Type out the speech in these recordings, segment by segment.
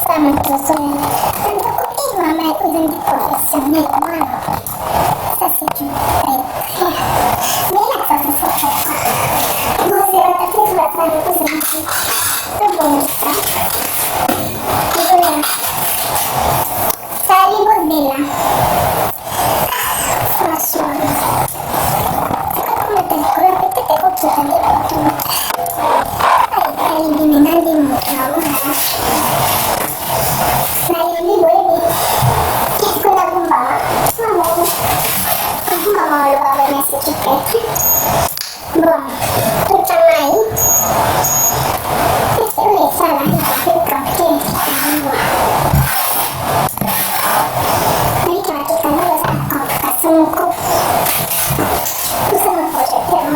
Sama terus maman est devenue professionnelle, voilà. Ça c'est une très très... Mais là ça se fait pas. Bon c'est la tête qui va faire le coup, c'est ici. C'est bon ça. Voilà. Ça arrive bella. Franchement. Come te dico, perché te occhi prendeva tutto. Eliminando il mutro, saya ini boleh ikut lagu mama lu bawa nasi kita bom kita main itu salah itu kapten ini kita dulu sama kasungku sama proyeknya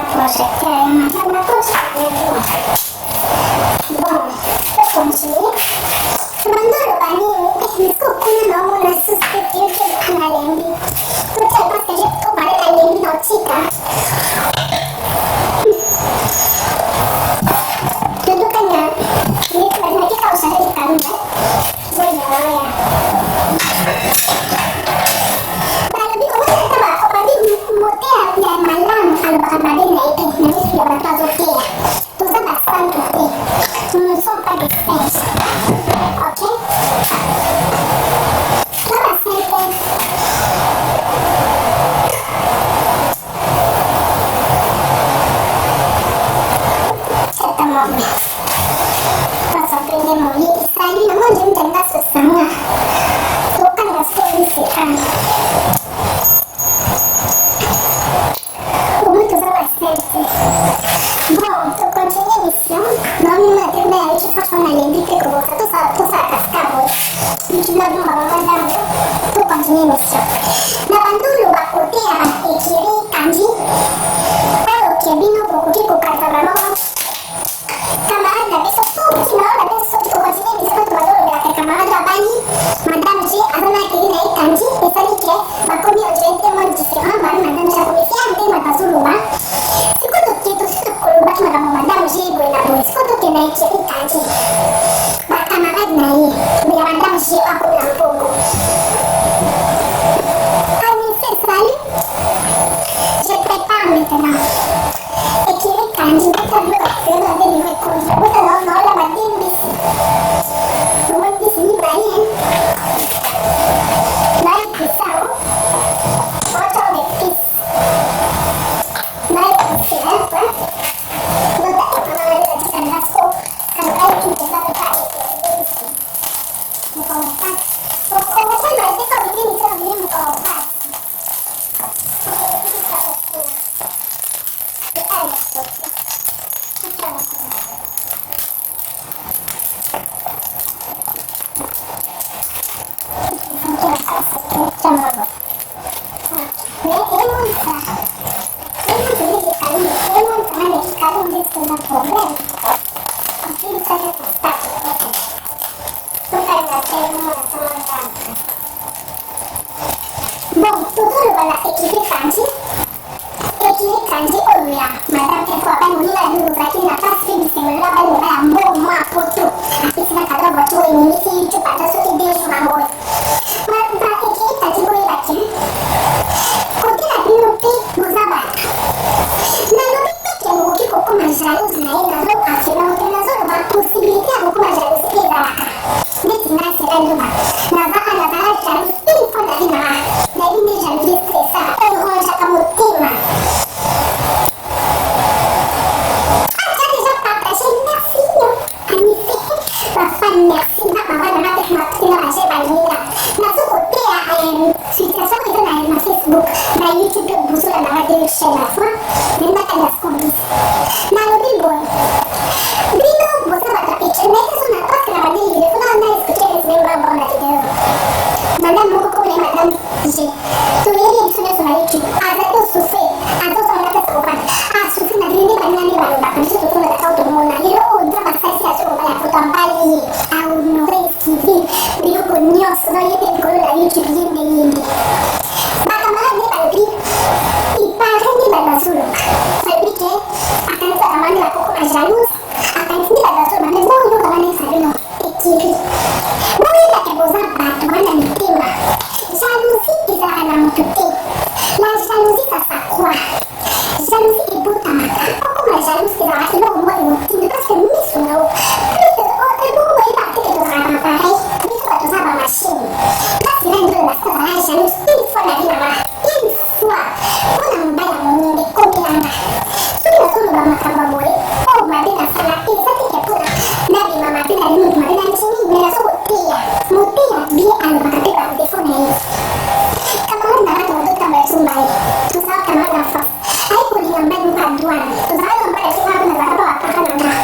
progetto è una cosa buona per consiglio quando lo bani qualcuno non ha sostituito il canale non c'è perché c'è trovare la linguistica credo che ne che causa di cambio kalau bakal badan naik nanti sudah bakal oke ya terus basah oke sampai di stage oke terus sampai ketemu pas prendemo gli israeli non giunta in basso stanno bukan la soluzione Bom, tu continui emisión, non ti bene, ci faccio una lente cosa, tu sai cascavo, ci non va tu continui emisión. Na bandulu ba kotea ba ekiri kanji, palo kebino bokuki kukazabano. Camarada, adesso tu, adesso tu continui emisión, tu adoro la camarada bani, madame G, adona ekiri na kanji, e sali che, ma come ho gente mo different, ma madame G, come fiante, ma basulu ba. Madame G buena pues foto que me eche y calle va camarada naí mira Madame G a con un poco a mi se sale je prépare maintenant et qui est candy que ça veut faire la délivrer comme ça vous allez non la madame bis vous me dites ni baïen là il fait ça autre avec fils là il fait ça Io con Dio sono io che quello da YouTube la jalousie une fois la vie là-bas, une fois. On a un bail à mon nom, comme il en a. Ce qui me semble dans ma cababoye, oh, ma belle à Salah, et ça fait que pour la vie, ma belle à l'une, ma belle à l'une, mais la sauce au motea, bien à l'obacate par des fonds. Camarade n'a pas de temps à son bail. Tout ça, camarade à force. Aïe, pour lui, en bas d'une pas de douane. Tout ça, on va laisser ma bonne à la barre à Canada.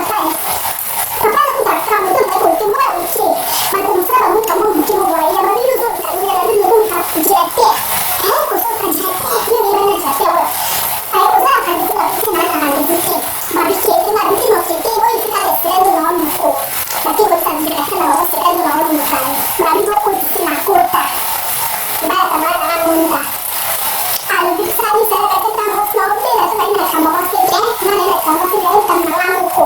papaya. Papaya kusa kamu tuh nggak boleh semua uci. Maka musa kamu kamu mungkin mau ya baru itu tuh kamu ya baru itu tuh jete. Kusa kan jete. Ini mana jete orang. Kusa kan itu nggak bisa mana kan itu. Babi kete nggak bisa mau kete. Oh itu kan ada tuh orang muko. Tapi kusa bisa kan orang sih kan orang muka. Babi tuh kusa nak kota. Baik baik muka. Kalau bisa saya kata kamu snowy lah tuh ini kamu masih jeng. Mana ini kamu masih jeng kamu orang muko.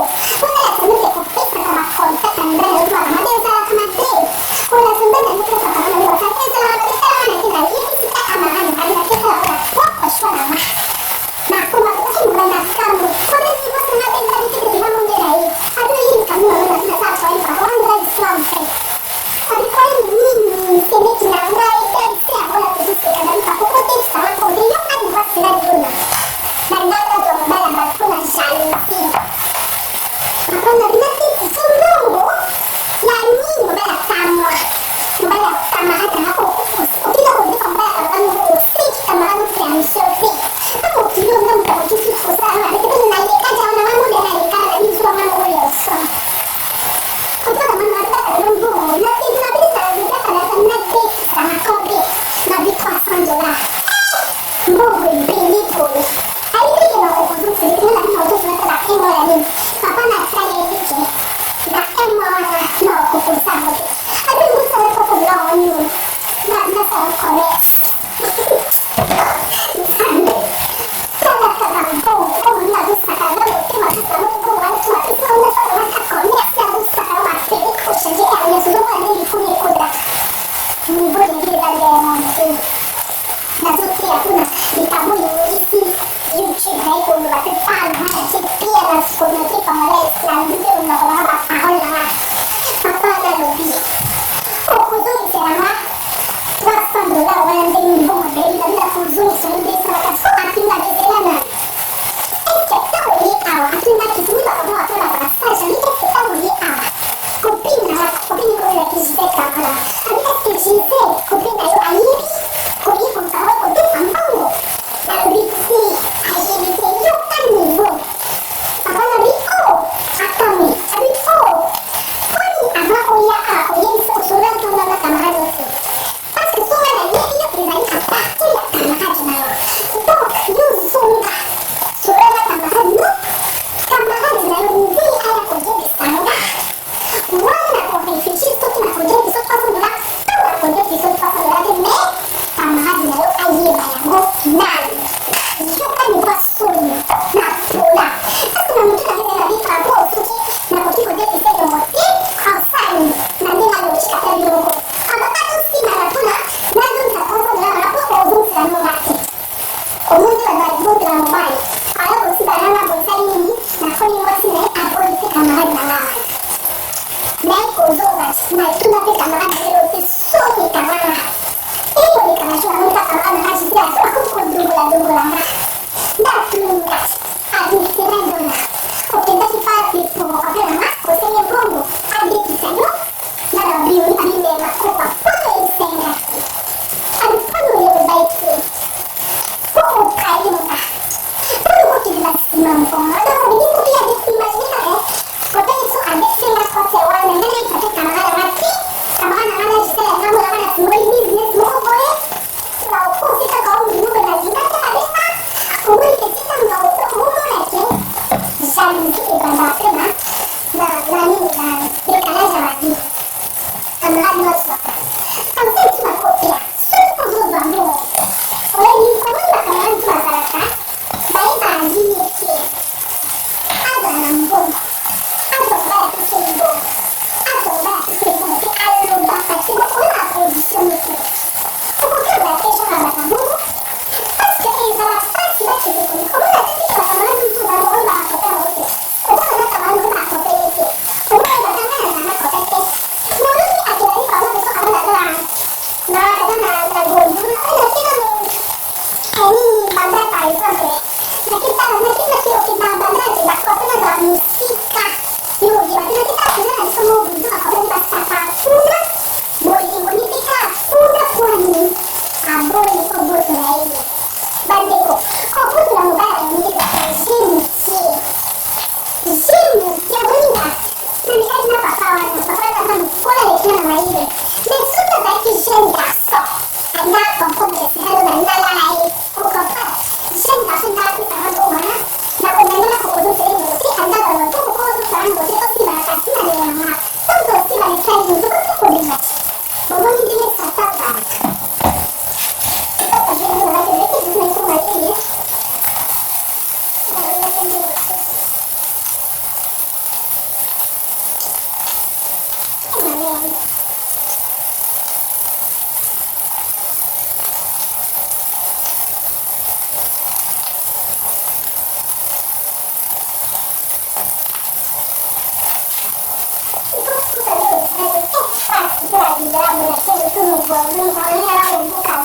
belum soalnya orang buka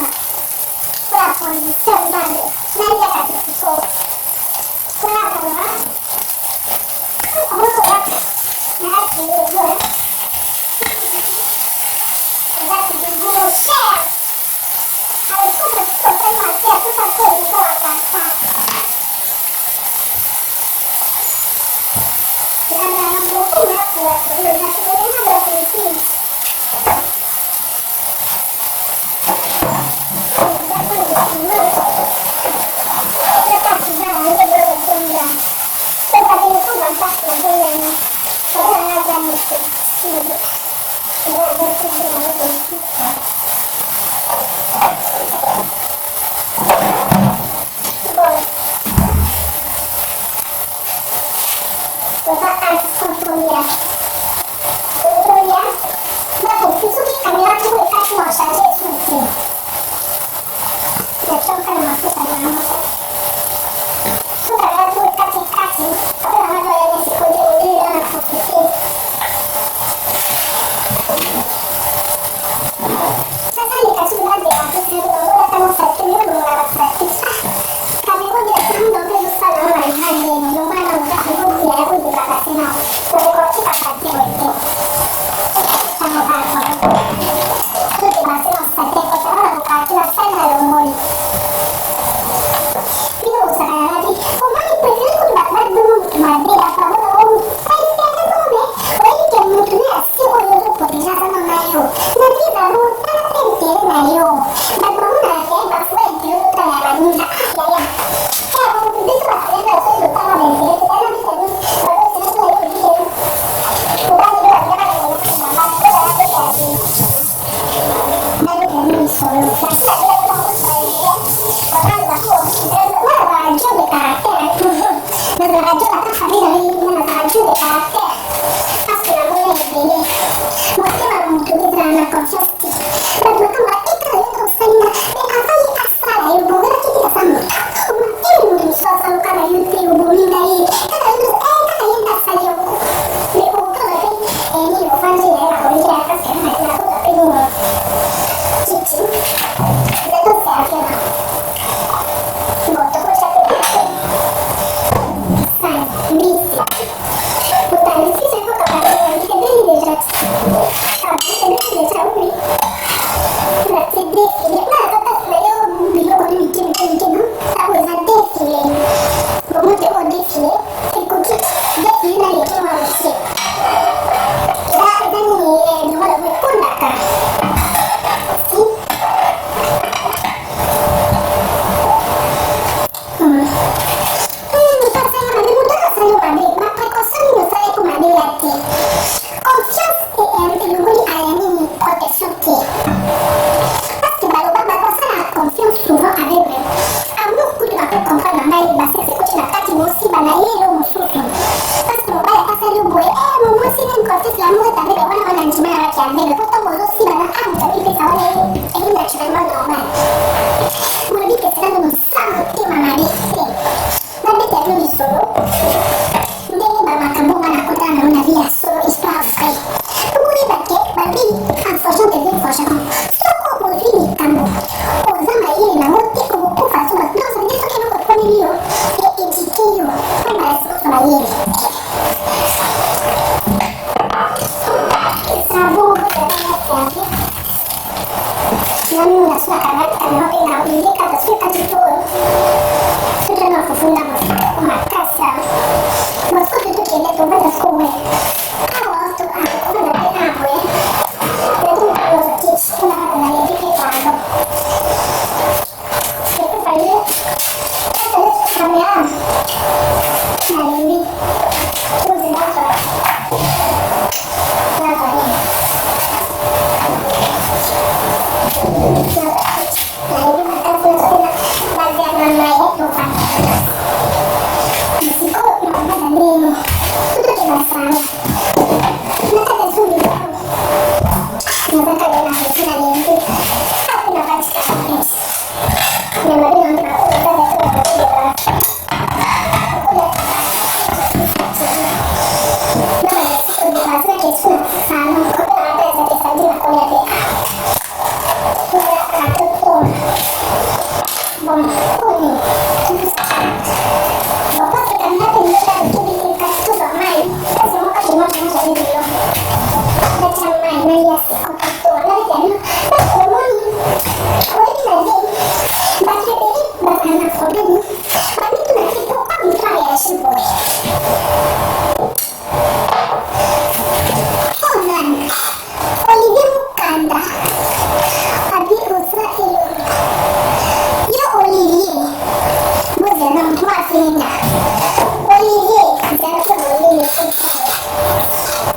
lapor sebentar nanti akan ditutup kenapa lah kamu sudah nanti gue nanti gue share harus selesai masih aku sampai di bawah kata ya dalam buku ya buat dulu tapi ini ada fungsi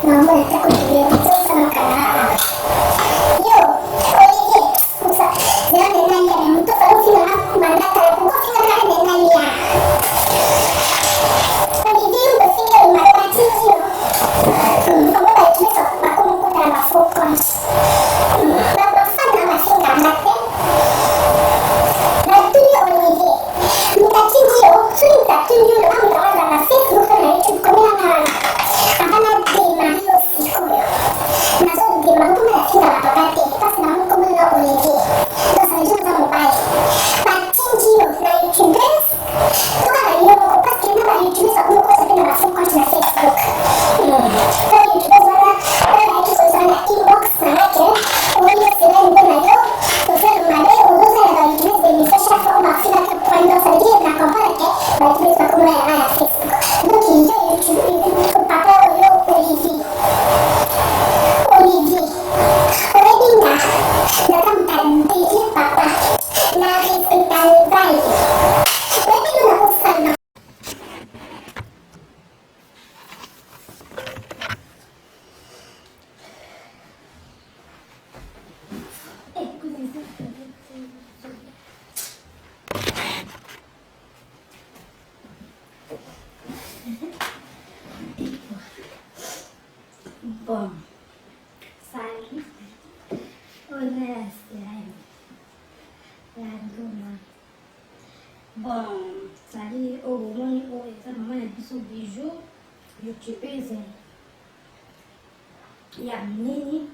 naomba nataka kujieleza sama kana yo Olivier kusa zana nani ya mtu tofauti na mandaka ya kukofi na nani ya Olivier umefikia umatatizo kama tumesa makumkuta na mafuko baba sana masinga mbate na tuyo Olivier mtatinjio suri mtatinjio na mkawaza na Facebook na YouTube komena na apana dema hiyo siku nazo dema hukume ya kinga na pakate pasi na hukume na Olivier ndo sanjio za mobile patinjio na YouTubers tuka na hiyo moko pasi kena na YouTubers wa kumo kosa pina mafuko na Facebook kwa YouTubers wana hiki kwa inbox na hake uwele sila niko na yo tofelo madai unuza ya YouTubers benisosha kwa mafina kwa ndo sanjio na kompara ke YouTubers wa kumo ya haya Facebook donc il y a YouTube papa Olivier Weddinga nakamtandiki papa na hospitali wedding unakusana Bom, sabe? Honesty, bom, sabe? O mãe, o essa mamãe disse o biju, eu te pensei. E a menina,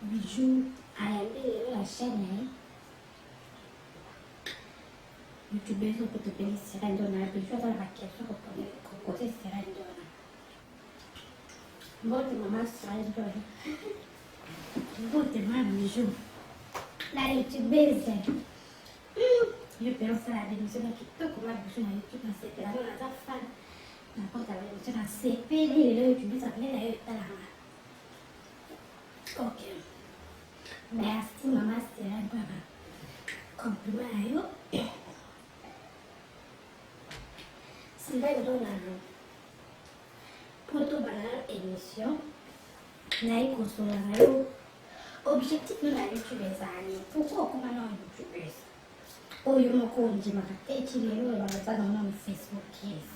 biju, aí ele a chene. Eu te beijo porque tu pensei será donar biju, ela vai querer só com você será donar. Bote mama sai doy. Bote mama bijou. La YouTubeuse. Je pense à la démission qui peut comment bijou na YouTube na CP. La na fan. Na kota la démission na CP ni le YouTube ça vient la yota la. OK. Merci mama c'est baba. Compliment ayo. C'est là le don pour tout bala émission na ikosola nayo objectif na YouTube ezali pourquoi okoma na YouTube oyo moko ondimaka eti lelo bazaga na Facebook yes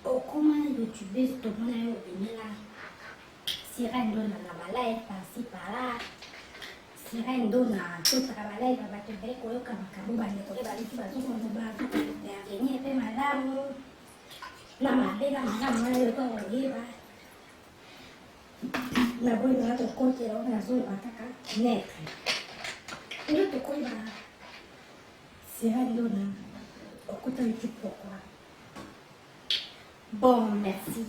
okoma YouTube tomona yo obimela sira ndona na balive pasi pala sira ndona totaka balive bato bele koyoka makambo bandeko baliki bazokonza bavenir mpe malamu na mabega malamu wana yoka koyeba na boyi bana tokotela wana azoyeba kaka netre elo tokoyeba sera ndona okota YouTube pourquoi bon merci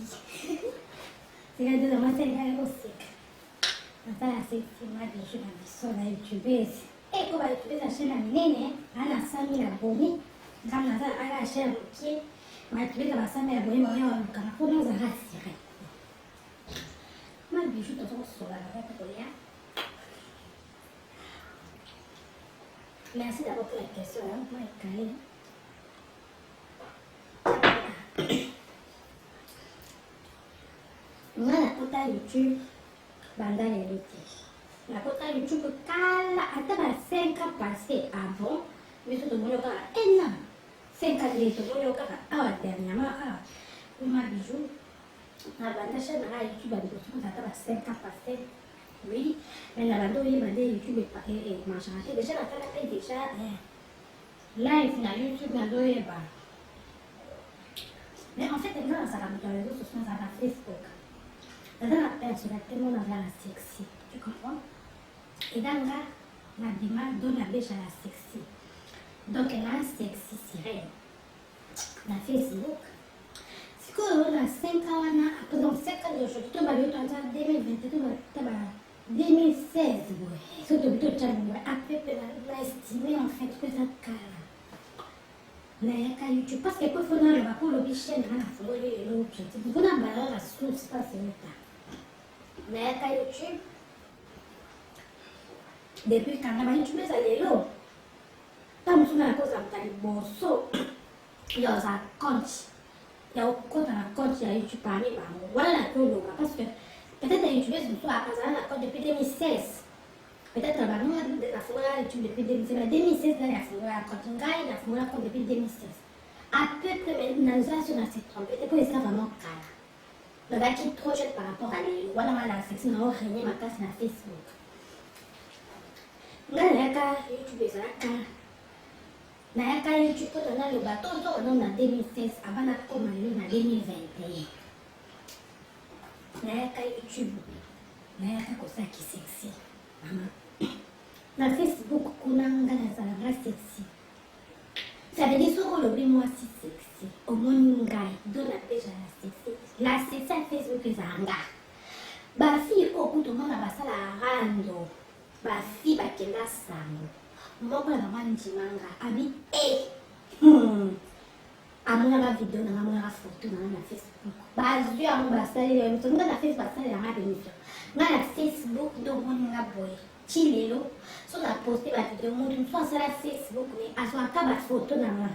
sera ndona masenga yoseka natala sefima biso na biso na YouTubers eko ba YouTubers na chaîne minene ana 5000 abonnés kama natala ala chaîne mokie matuleka basame ya boyema oyo walukana mpona ozala asire ma bijou tozokosola na kaka kolia merci d'abord pour la question ma ekale nga nakota YouTube banda lelo te nakota YouTube kala ata ba 5 ans passé avant biso tomoni okaka ena 5 ans de tomoni okaka awa dernièrement awa ma bijou na banda chaîne na YouTube ba biso ata ba 5 ans passé oui mais na banda oyeba nde YouTube machange déjà nakala pe déjà live na YouTube nazoyeba mais en fait eza nazala moto ya réseau sociaux nazala na Facebook naza na personnalité mo nazala na sexy tu comprends edanga na bima do na beja na sexy donc na sexy sirène na Facebook sikoyo na 5 ans wana donc 5 ans d'aujourd'hui to babi otanza 2022 to ba 2016 boye so to bito changu après pe na estimé en fait que ça kala na yaka YouTube parce que faut na ba ko lobi chaîne na follow le objectif pour na ba la source pas c'est ça na yaka YouTube depuis quand na YouTube ça lelo ta musuna na koza mtali boso yo za compte ya okota na compte ya YouTube parmi bango wala na toloba parce que peut-être youtubeuse mosusu akazala na compte depuis 2016 peut-être bango nafungola YouTube depuis 2016 mais 2016 nani afungola compte ngai nafungola compte depuis 2016 à peu près naza sur na se trompe te po eza vraiment kala nazalaki trop jeune par rapport à lelo wana wana sexe na orenie makasi na Facebook ngai nayaka YouTube ezalaka nayaka YouTube po naloba tozokona na 2016 avant nakoma lelo na 2021 nayaka YouTube nayaka kosaki sexy mama na Facebook kuna nga nazalanga sexy ça veut dire soki olobi mwasi sexy omoni ngai do na page ya sexy la sexy ya Facebook ezalanga bafille oyo kutu omona basala rando bafille bakenda sango moko na mama ndimanga abi amonaka video nanga amonaka foto nanga na Facebook bazwi yango basali émission nga na Facebook basali yanga bémission nga na Facebook nde omoni nga boye ti lelo so na poste bavideo motu mosu asala Facebook me azwaka bafoto nanga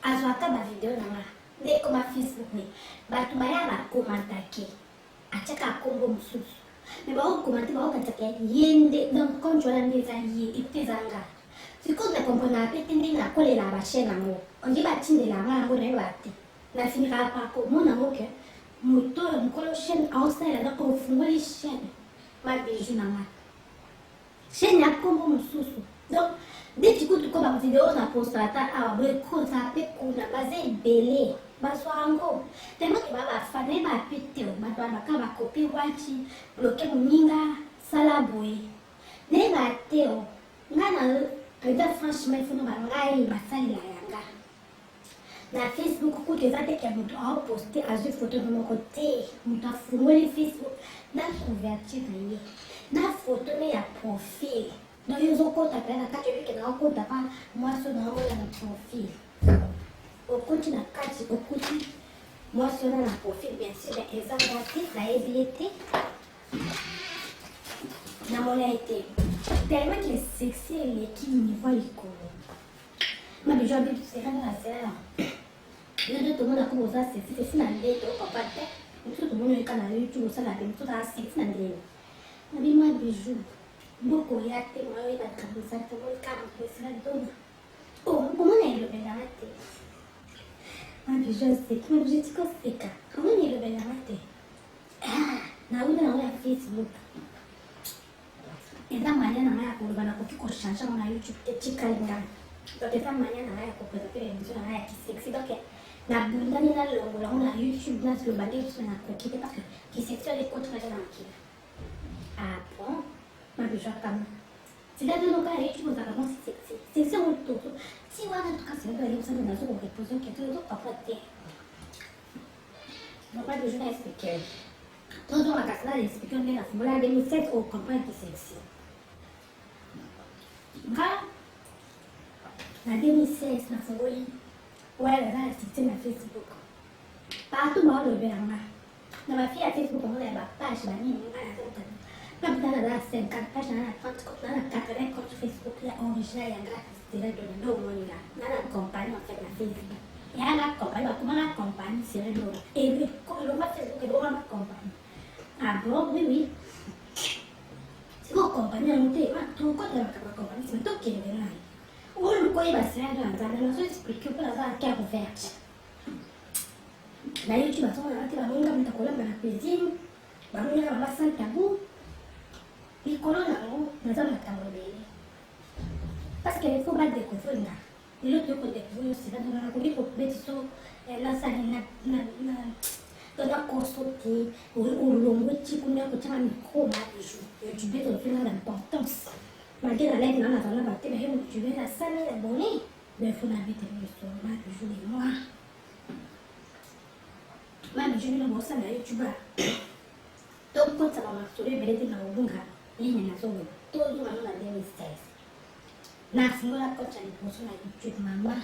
azwaka bavideo nanga nde ekoma Facebook me bato baya bakomantake atiaka akombo mosusu me baokomante baokataka ye nde donc compte wana nde eza ye epe ezanga sikoyo na comprendre apete nde nakolela bachaine yango onge batindela yango yango nayeba te nafinikaka pako mona yango ke moto oyo mokolo chaine aosalela donc ofungoli chaine mabiju nanga chaine ya kombo mosusu donc nde tikutu ko bavideo na postata awa boekoza mpe kuna baza ebele bazwa yango tellement ke babafana ye bapete bato wana baka bakopi wati bloke moninga sala boye nayeba te nga na reda franchement ifono bangai basalela yanga na Facebook kutu eza teke ya moto aoposte azwi foto na moko te moto afungoli Facebook na couverture na ye na foto ne ya profil donc ezokota mpe na kati ebike na okota pa mwasi oyo naomona na profil okoti na kati okuti mwasi wana na profil bien sûr ezanga te nayebi ye te namona ye te tellement que sexy eleki niveau likolo mabijo abi seranga na sera yo nde tomona ko boza sexy te sina nde tokapa te mosusu tomona eka na YouTube osala pe mosusu aa sexy na ndenge nabi mabijo mboko ya te mwayo ebakambisa te moekampresila dona omona elobelanga te mabijo aseki mabijo etikoseka omona elobelanga te nawina nango ya Facebook eza mania na ngai ya koloba nakoki kochange ngo na YouTube te tikali ngai donc eza mania na ngai ya kopresente émission na ngai ya kisexy donc nabundani nalongola ngo na YouTube naloba nde YouTube nakoki te parce que kisexy ole contre na mokili ah bon mabijo akama sidadoloka ya YouTube ozaka mosi sexy sexy yango toto ti wana tukasirado alebisana nazokorepose question ezokapa te donc mabijo na explike tozongaka sala explike nde nafungola 2007 ocomprendre kisexy nga na 2016 nafungoli wala na activité na Facebook partout baolobela nga na bafille ya Facebook omona ya bapage banini nga nazotana naputana na 50 page na 30 compte na 80 compte Facebook ya original yanga sera dona ndo omoninga nga na compagnie en fait na Facebook yanga compagnie bakomanga compagnie sera dona elonga Facebook elongama compagnie ah bon oui siko compagnie yango te tokotelaka bacompagnie sima tokende nai olukoyeba sera dona nzambe nazo explike mpo naza na cœur ouverte na YouTube bazomona te bamonga moto akolamba na cuisine bamonga mama sans tabou likolo nango naza makambo ebele parce que il faut badécouvrir nga lelo tokodécouvrir yo sera dona nakoki kobeti so nasali tona koso te olongwe ti kuna kotianga mikro mabijo youtube tozonga na importance malgré na live nanga nazala bate baye motuve na 5000 abonné mais faut nabete biso mabijo le moi mabijo bino bosala youtube tokota bamartolo ebele te na kobunga ligne nazoloba tozonga no na 2016 nafungola kota liboso na youtube mama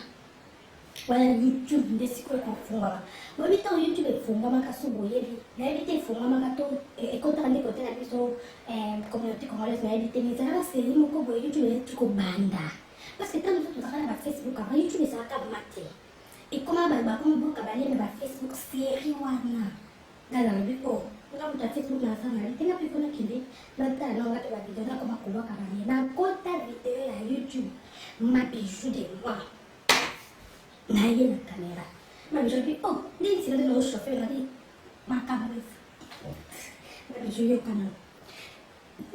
wala YouTube nde sikoyo ekofungwama boyebi ntango YouTube efungwamaka so boyebi nayebi te efungwamaka to ekotaka nde kote na biso communauté congolaise nayebi te mais ezalaka série moko boye YouTube eleti kobanda parce que ntango biso tozalaka na bafacebook aka YouTube ezalaka mate ikoma bakumbuka baleme ba Facebook série wana ngala bipo nga muta Facebook na sana tena piko na kindi nata no ngata ba video na koma kuba kabani na kota video ya YouTube mabiju de moi na yena kamera mabiju bi oh ndi sila no chauffeur na di makamwe mabiju yo kana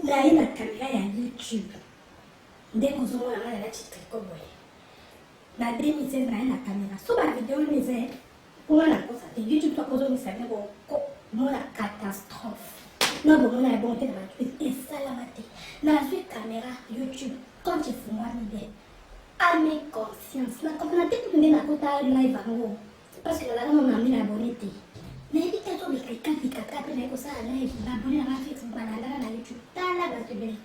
na yena kamera ya YouTube ndeko zo na ngala chitriko boy na dremise na kamera so ba video mise kuna kosa te YouTube to kozo ni sabe ko mona catastrophe na bo mona bon te ba et salamate na zui kamera YouTube quand tu fumwa mide à mes conscience na comme na te kunde na kota live ngo parce que la mama mami na bonite na ebita to bika kaka na ko sa live na boni na Facebook bana na YouTube tala ba te be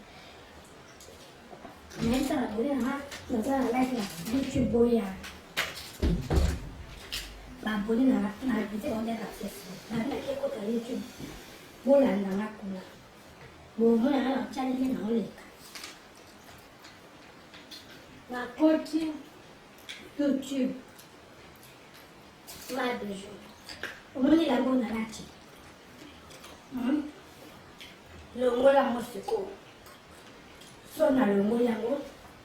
Nessa la boleh nak, nessa la live lah, YouTube boya. Ba boleh nak video on dia Facebook, nak kita kota YouTube. Bola nak aku lah, bola nak cari dia nak oleh. Nak kota YouTube, live video. Umur ni lagu nak nanti. Longo la musiko. So na longo yango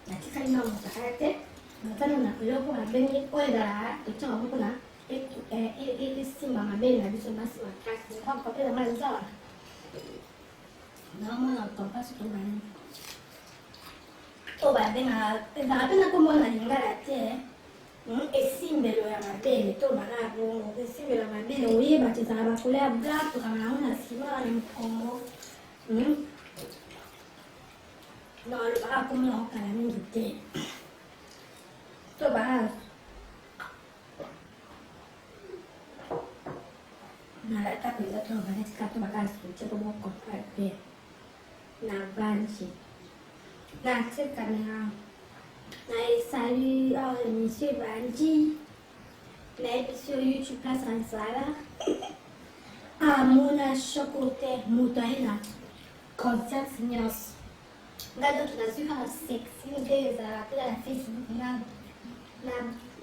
natika ina mtakate natana na kuloko na bengi oeda tuchanga huko na simba mabeli na biso basi wakati kwa papela mali sawa na mwana kompasi kubani to ba benga pena kumona lingala te esimbelo ya mabeli to marabo esimbelo ya mabeli uyiba tizaba kulea black kama naona simama ni mkongo no lo baka kumi na okala mingi te to baka nalata peza to baka tika to baka switch to boko pe na banchi na tika na isali au monsieur banchi na episode YouTube place en sala amuna chocote mutaina conscience nyos ngado tunazika sexy ngeza kila na Facebook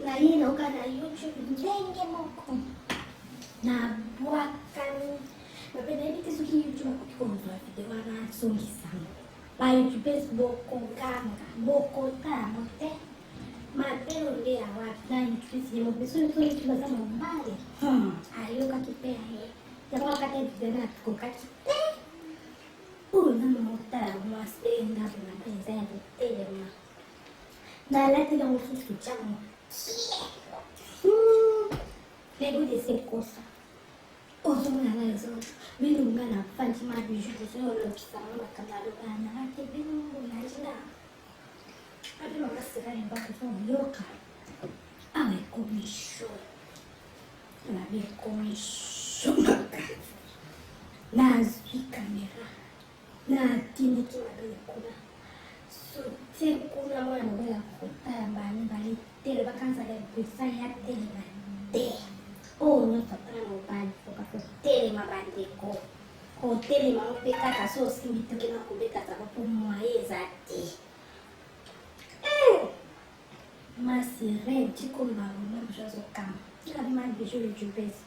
na hii na uka na YouTube ndenge moko na bwakani napenda hivi kisu ki YouTube kwa video wana songi sana ba YouTube Facebook konganga boko tamo te mapelo ndia wapi na YouTube si mo bisu tu YouTube za mbali ayo kakipea he jamaa kati tena tukokati na mota mwasenda na pesa ya tema na lati na ususu chamo lego de ser coisa ozo na nazo mimi ngana fanti ma biju de solo kisama makamalo bana ate bingu na jina ate makasira ni bako so yoka awe komisho na be komisho na zwi kamera na tini kibabele kuna sote kuna mwana mwela kutaya mbali tele bakanza ya pesa ya tele bande no fatana mbali foka tele mabandiko hoteli maupeka kaso simbi tukina kubeka sababu mwaeza ti masire tiko mbaru na mshazo kama kila mali bisho yujupesi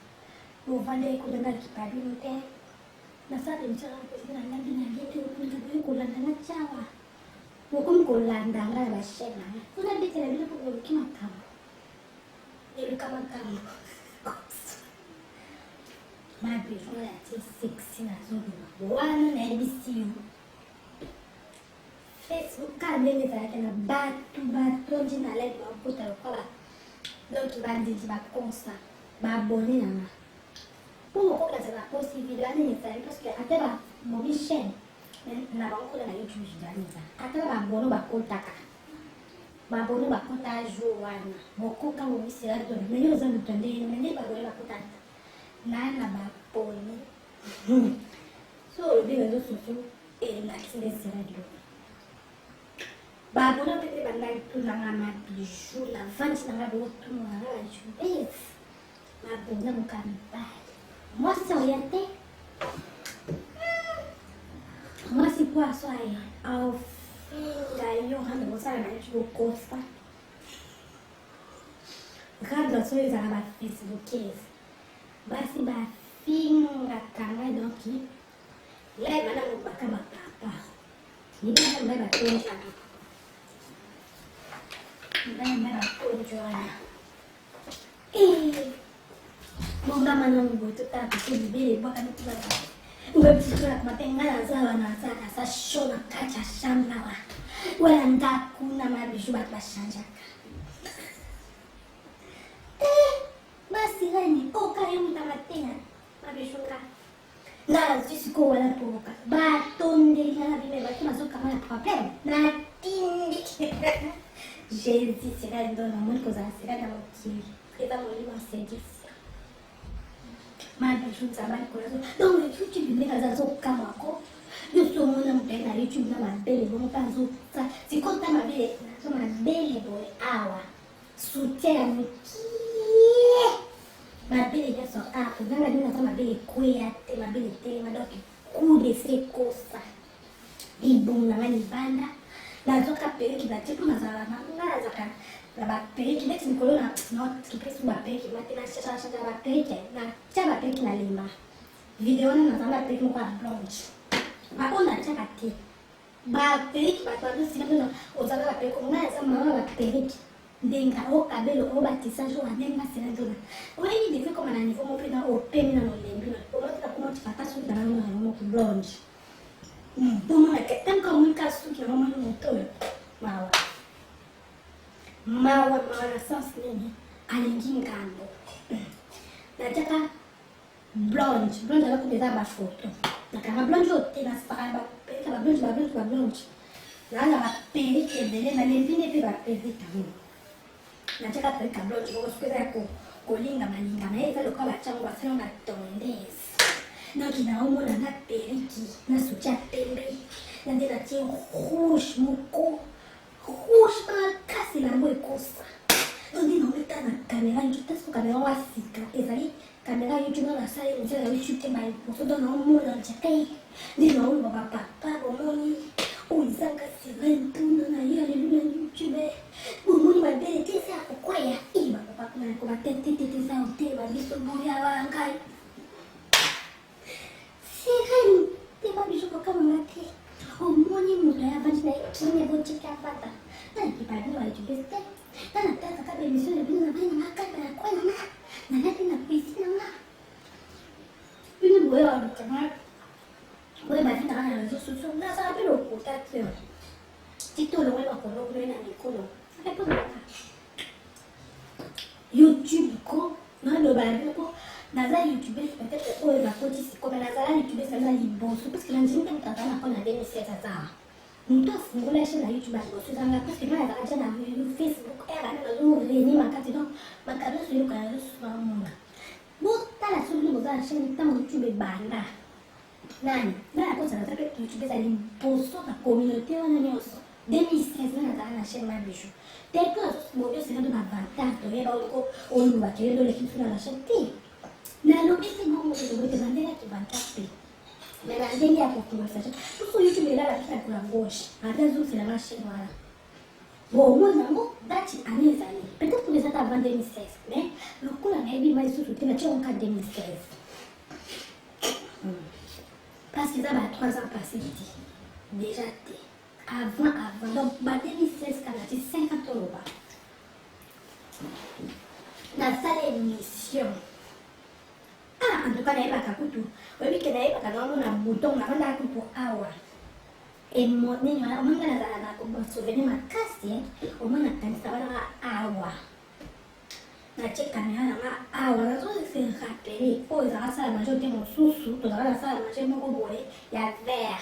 uvande kudanga kipadi mte na sabe mchana kwa na ngambi na ngete ukunda kulanda na chawa hukum kulanda ngala bashena kuna bitela bila kukima kama ile kama mabi funa ti 6 na zodo wana na ebisiyo Facebook kabele zake na batu njina live waputa kwa donc bandiji bakonsa babone na pour ko kaza posti video ani sai parce que ateba mo chaîne na ba ko na YouTube jani za ateba ba bono ba kontaka ba bono ba konta joana mo ko ka mo misira do me yo za mutande me ne ba bono ba kontaka na ba poni so bi na so e na kile sira do ba bono pe ba na tu na ngama bijou la vente na ngabo tu na ju na bono mo kan ba moi c'est orienté moi c'est quoi ça au fin d'ailleurs on a ça na ju costa rendre so ezala bafacebookese basi bafinga kanga donki lai bana mobaka bapapa libana mbai batonjana libana mbai batonjwana bomba manong boto tapi kibele baka nutubaka ngabisura matengana zawa na sana sa shona kacha shamba wala ndakuna mabishu batbashanjaka basi gani oka yumta matenga mabishuka na sisiko wala poka batonde na bibe batuma soka mala problem na tindi Jésus sera ndona muito za sera da mokili eba molima sedisi mabishuka bali kozo donc YouTube ndeka za soka mako yoso mona mpenda YouTube na mabele bomo panzo sikota mabele na so mabele boy awa soutien mabele nyoso kuzanga dina za mabele kwea te mabele te madoki kube se kosa ibunga ngani banda nazoka pereki batipu na za ngara zaka na ba pereki beti nikolona not kipesu ba pereki mate na shasha ba pereki na chaba pereki na lima video na za ba pereki kwa blanche bakona chaka te ba pereki ba kwa sina ndo ozaka ba pereki ngana za mama ba pereki ndenga okabelo obatisajo wandenga senadona oyi dife koma na niveau mo pena opemi na nolembi na omata kuma tipata su dana no mo ku bronze bomo na ketem ko mun ka su ki mo no to mawa na sas nini alingi ngambo nataka bronze la kubeza ba foto na kama bronze ote na spara ba peka ba bronze na ba pereke dele na lempine pe ba pereke nataka kuweka bronze kwa sababu kulinga malinga na hizo lokala changu wasema matondezi na kinaomo na periki na sucha pembe na ndela tie rouge moko rouge kasi la mbo ekosa ndi no meta na kamera njuta so kamera wasika ezali kamera YouTube na sala nje ya YouTube mai mosodo na omo na chakai ndi no omo papa bomoni uizanga silentuna na hiyo haleluya YouTube bomoni mabele tesa kukwaya iba papa na kwa tete za uteba biso moya wangai sikani tema biso kama ngati omoni mudaya bajina kine bochika pata na kipani wa YouTube na nataka kabla misio bila na makata na kwa na nati na kuisi na ile boya wa kama wewe basi na rezo sosio na sabe lo kutatio tito lo wewe kwa lo na nikolo hapo YouTube ko na lo bale ko na za YouTube peut-être o ba ko tisi ko na za YouTube sana liboso parce que la nzimba mtandana kwa na demi seta za mtu afungula shi na YouTube aliboso zanga parce que na za na Facebook era na zo reni makati donc makado sio kana sio mama bota la sulu mo za shi ni tamu YouTube banda nani na kwa sababu YouTube za liboso na communauté wana nyoso 2016 na na chaîne Mabishu depuis mo yo sina do na vanta to era ko onu ba kendo le kitu na shati na lo bisi mo mo do te bandera ki vanta pe na na ndeni ya conversation so YouTube ila la kita kula ngoshi hata zo sina na chaîne wala bo mo zango dati aneza ni peut-être que ça avant 2016 mais le coup la naibi mai sous te na chonka 2016 parce que ça va 3 ans passés déjà avant donc ba 2016 kana ti 50 € ba na sala émission en tout cas na eba kakutu webi ke na eba kana na bouton na banda kutu awa et mon ni na manga na ko ba souvenir makasi o mana kanisa bana awa na cheka na awa na zo se rappeler o za sala majote mo susu to za sala majote mo boy ya vert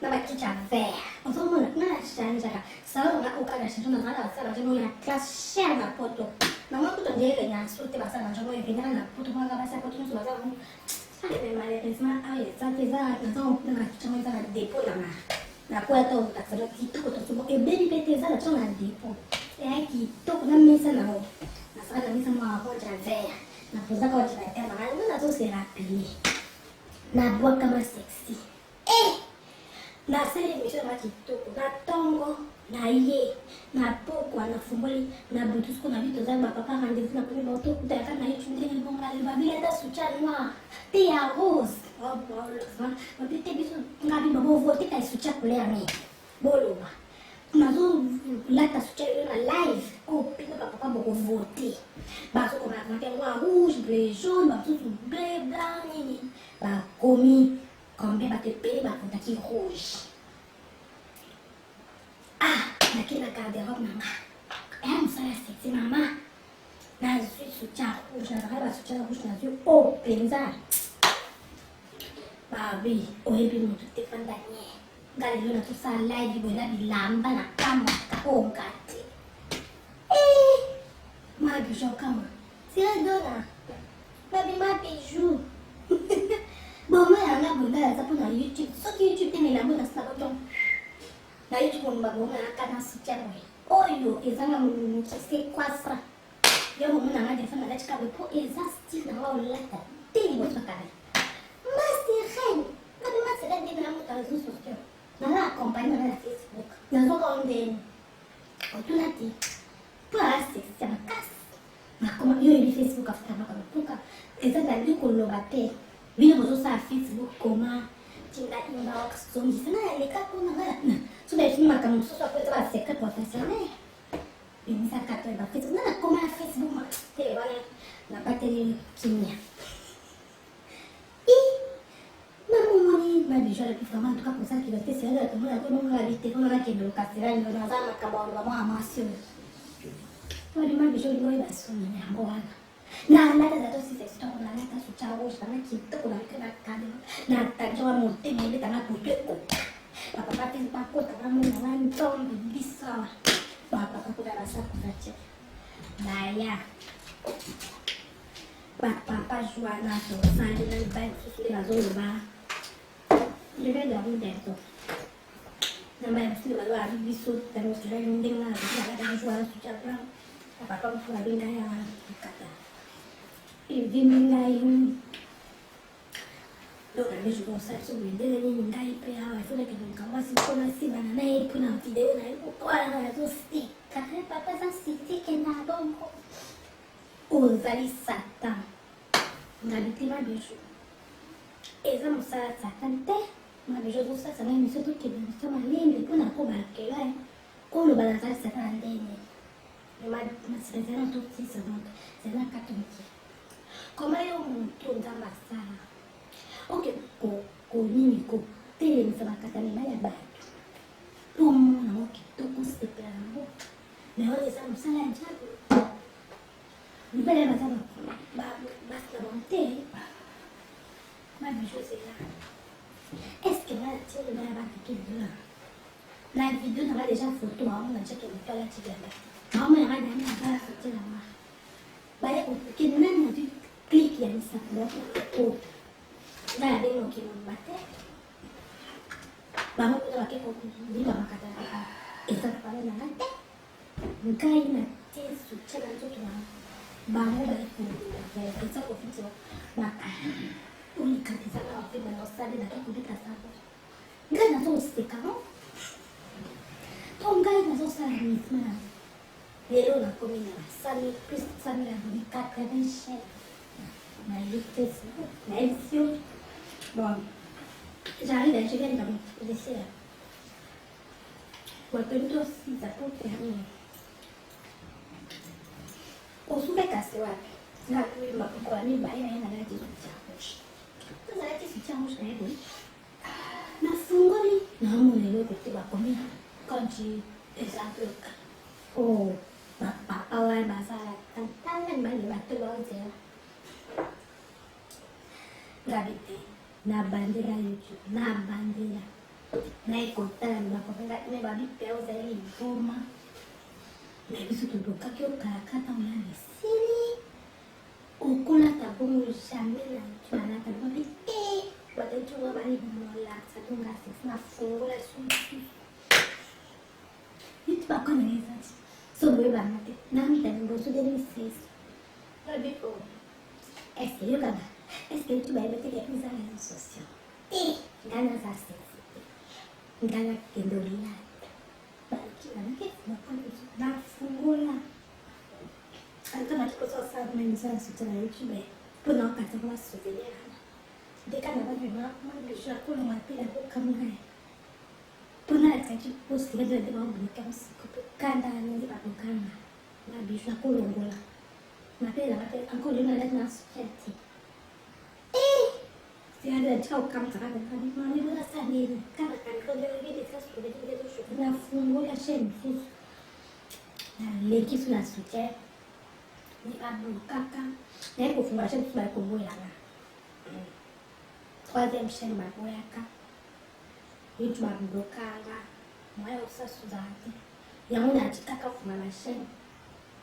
na bakiti ya vert ozomona na shanjaka sawa na ukala shituna na sala majote ya classe na poto na makuto ndele nya sote basala majote ya vingana na poto mwanga basa poto nusu baza mu ale malheureusement aye sante za na zo na kichama za depot na kwa to takalo kitoko to subo e beli pete za na depot e kitoko na mesa na ho na sala mesa mwa hoja vert na poza kwa chakata na zo se rappeler na boa kama sexy na sala emission ma kitoko na tongo na ye na poko anafunguli na butusko na vitu za papa ngandezi na kule moto kutaka na hicho ndenge bonga le babila ta suchanwa te ya rose oh bolo mabite biso ngabi babo vote ka sucha kule ame bolo mazo lata sucha na live ko pika papa boko vote baso ko na kwa rouge bleu jaune ba tout bleu blanc nini ba komi kombe ba te pele ba kontaki rouge. Lakini na garde-robe mama. Msala sexy mama. Na zui sucha rouge, na raba sucha rouge na zui openza. Babi, ohebi mutu te fandanye. Gali lona tu sa live bola bilamba na kama kaongati. Ma bijou kama. Sira dona. Babi ma bijou. Boma yana bola ya zapo na YouTube. Soki YouTube te melabo na sabato. Na hiyo mbabonga kana sichana oyo ezanga mukise kwasa yo muna ngade fana la chikabe po ezasti na wao lata tini boto kale masti khen kabe masela ndi na muta zo sosio na la compagnie na Facebook na zo onde otunati pasi sama kas na koma yo ni Facebook after na kama ezanga ndi ko lobate bino bozo sa Facebook koma tinda inbox so misana le kakuna ngana sudah itu makan musuh aku itu masih secret profesional. Ini saya kata bahwa Facebook, nah kau main Facebook mah, teh mana, nak pakai kimia. Namun ni, baru jual di kamar tu kan pusat kita sih ada tu, aku nunggu lagi, tu nunggu lagi dulu kasih lagi, nunggu sama kabar lama masih. Baru baru jual di mana basuh ni, aku ada. Nah, ada satu sisi itu, nah ada suca urus, karena kita kurang kena kado. Nah, tak jual muti, ni tanah putih tu. Papa patin papo tangan menantong bisa papa aku dah rasa aku baca naya papa juana tu saya dengan baik sudah zoba juga dah mudah tu nama yang sudah baru hari besok terus sudah mending lah tidak ada jualan sudah orang papa kamu sudah bina yang kata ini mengayu Dora mesmo com sexo dele nem dai pe a foi que nunca mais se conhece bana nei puna video nei ora na zo sti kare papa sa sti que na bom usari sata ngati ma bicho eza musa sata te ma bicho zo sasa na miso to ke na sama lende puna ko ba ke lai ko lo bana sa sata ndene ma se zero tutti sono se na cattolici come io tu da masala oke ko nini ko tele msema katani na ya batu pomo na oke to kustepe yangu na wale sana msala njabu nipele mataba basta bonte ma bijose la est-ce que là tu le vas avec là la vidéo na déjà photo maman na cheke mkala tigala maman ya rada ni ba photo la ma baya ukinana na tu click ya Instagram ko nah, dia mau kirim batik. Bangun kita pakai kopi. Dia bangun kata, itu pada nanti. Mungkin nanti suci nanti tuang. Bangun dari kopi. Dari kita kopi tu makan. Unik kan kita kopi menosah di dalam kopi tasabu. Enggak nanti mesti kamu. Tonggai nanti saya ni semua. Dia nak kopi ni. Sani plus sani lagi kat kena share. Nah itu Facebook. Nah itu. Bom, já ali chega ali, vamos descer. Quando eu tô assim, tá tudo ferrando. O super casual, na rua, com a minha baia, na área de suchavos. Na área de suchavos, né, boi? Na fungo ali, não, mulher, eu tenho a comida, conte, exato. O papa lá, basara, tantan, mas batu loja. Gabite. Na bandeira YouTube, na bandeira, na ecotando, na coisa que me babi pelos aí em forma, na isso tudo que eu caracata uma nesili, o cola tá bom chamela, chamela tá bom bate chuma bari mola, satunga six na fungola sushi, itu bakal neza, sobre banate, na mita no bolso dele seis, sabe o, é sério cara. Est-ce que tu vas mettre les prises à réseaux sociaux? Et dans la sexy, dans la kendolina, qui nafungula kama tukososa mwenza sita na YouTube puna wakati kwa suveliana deka na bado na mwisho kuna mapira kukamga puna kaji post ile ndio mambo kama siku kanda ni bakukana na bisha kulongola mapira ankole na lazima seti siada chao kama kama mami bora sana kama kama leo ile sasa ndio nafungula shemu leki suna soutien ni abou kaka naye kufunga chaîne tu bakoboyaka troisième chaîne bakoyaka yitu babulokanga mwaye osasuza te yango natikaka kufunga na chaîne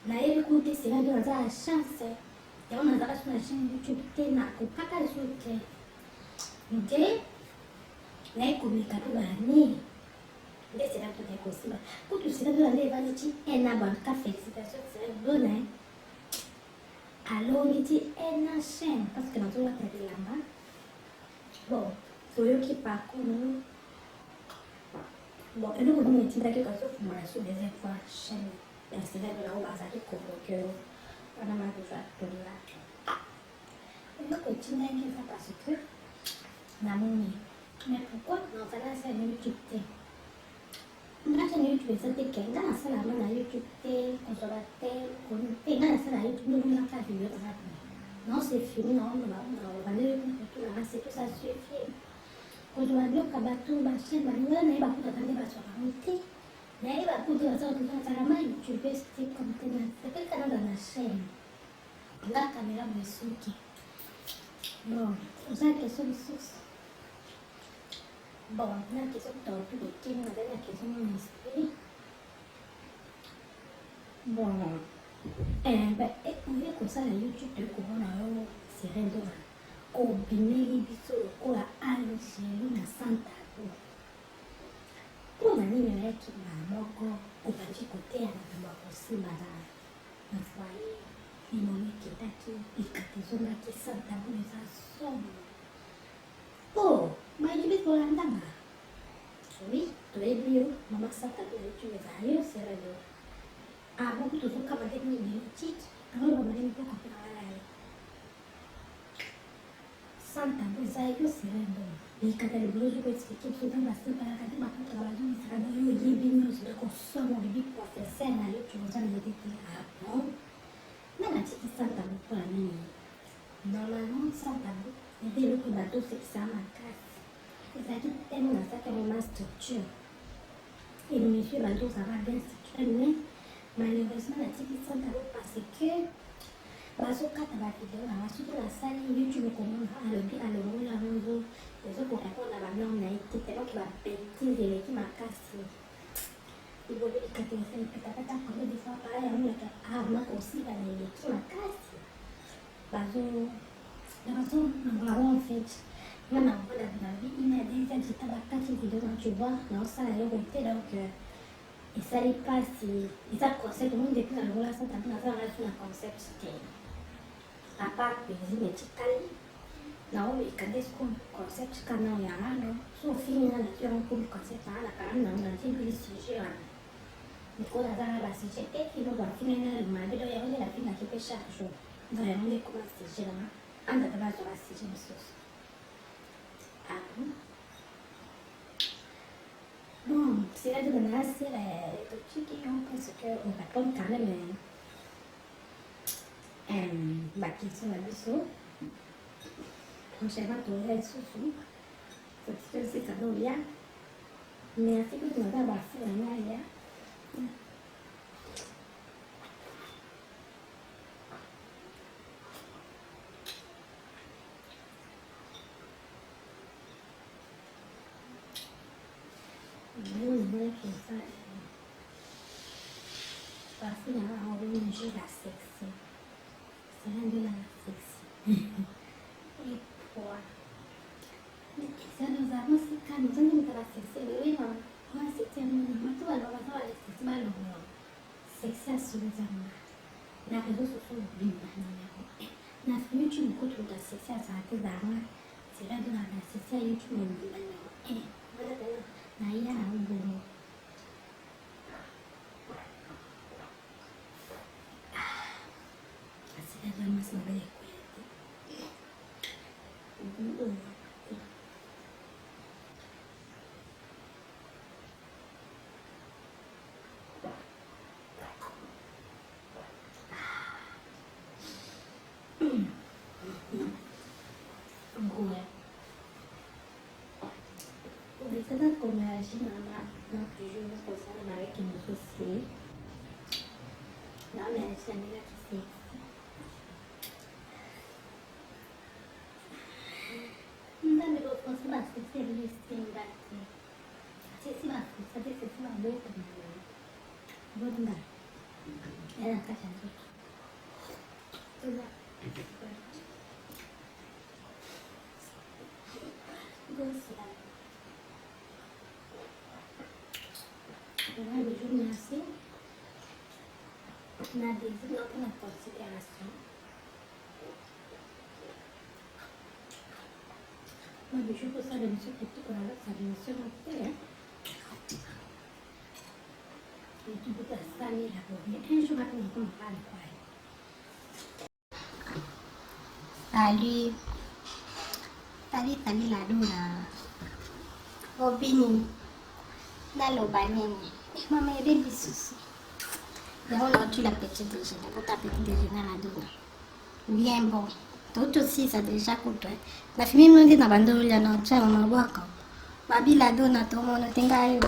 nayebi kute sena nde naza na chance yango nazaka so na chaîne youtube te nakokaka so te nde naye komeka mpe bani nde sena tote kosiba kutu sena nde nde evandi ti ena banka félicitation sena dona alongi ti ena chaîne parce que nazolata bilamba bon toyoki parcours bon eloko nini etindaki kazofungola so deuxième fois chaîne ya sena nango bazalaki convoke wana mabezo atola eloko etindaki eza parce que namoni mais pourquoi nazala chaîne youtube te nga chaîne youtube eza te ke nga nasalama na youtube te kozwaka te koni te nga nasala na youtube ndomonaka video kaka non c'est fini naobandelekotunanga c'est tout ça suffit kozwa biloko ya bato bachaîne balingola naye bakutaka nde bazwaka te naye bakuti bazalama youtube te comme te nasepelikanaza na chaîne nga kamera moesuki bon oza question lisusu bon na question kutautu lekini nazali na question mon esprit bon oye kosala youtube tokomona yo sirendo obimeli biso lokola algérie na santabo mpona nini oyaki na moko obandi koteya na kambo ya kosimba na foyer limono ekendaki ekata ezongaki santabo eza somo po mayibi tolandanga oui toyebi yo mama santabo na youtube ezala yo sirendo avant tozokaba nde nini tiki alors bamali mipoko mpe nawala ye santabo eza yo sirendo ekata libolo ozokoexplike biso ntango basepalaka te bakutaka bazomisaka na yo oyebi nyonso ekosoma oyebi professeur na yo tuoza na yede te apon nga natiki santabo mpona nini normalement santabo eza eloko bato osekisa makasi ezalaki teme nasaki yango ma structure émission bato ozala bien structure mais malheureusement natiki santabo parce que bazokata bavideo nanga soki nasali youtube komona alobi alongola yango ezokorepondre na banorme na ye te teloki bapetise eleki makasi libolo ekatelisa epetapeta kobe defois pala yamonaka arma kosila na eleki makasi bazonangola en fait nga nakokola na vie ina deuxième sita bakati video na tu vois naosala eloko te donc esali mpasi eza concept omoni depuis nalongola santabo nazalanga so na concept te à part plaisir etikali naomeka nde siko concept kana yangano so ofini nga nati yango komi concept anga kana nango natibili sujet wana likolo nazanga basujet te kino bafini nga mabedo yango nde nafingaki mpe chaque jour ndo yango nde ekoma sujet nanga andata bazwaka sujet mosusu bon c'est là de la c'est le truc qui pense que on répond quand même bakisi na biso prochainement toza lisusu sotiki osika nolia merci kutu naza bafu na ngai ya bafu na ngai aomeje la sexy c'est l'un de la sexy et quoi ça nous avons ce cas nous avons de la sexy oui non moi c'était un tout alors on va sexy mal non sexy absolument na réseau social bimba na YouTube koto da sexy ça te dama c'est l'un de la sexy YouTube bimba na voilà na ya ngolo c'est qu'on agit dans toujours comme ça, le mari qui nous soucie. Non, mais c'est un gars qui sait. Non, mais l'autre, c'est ma c'est le style d'acte. C'est ma ça fait c'est ma beau comme bon gars. Elle a caché un truc. C'est là. Gosse là. Le jour merci. On a des autres en considération. Moi, je trouve ça, le monsieur qui est tout là, ça vient sur mon père. Et tout peut être salé là pour bien. Un jour, maintenant, on va pas le croire. Salut. Salut la dona. Obini. Naloba nini. Maman, il y a des bisous. Aujourd'hui, la petite déjeuner, pour ta petite déjeuner à la dona. Bien bon. Tout aussi, ça déjà coupé. La fille me dit dans la bande, il y a un autre, on va voir. Babi la dona, tout le monde est engagé.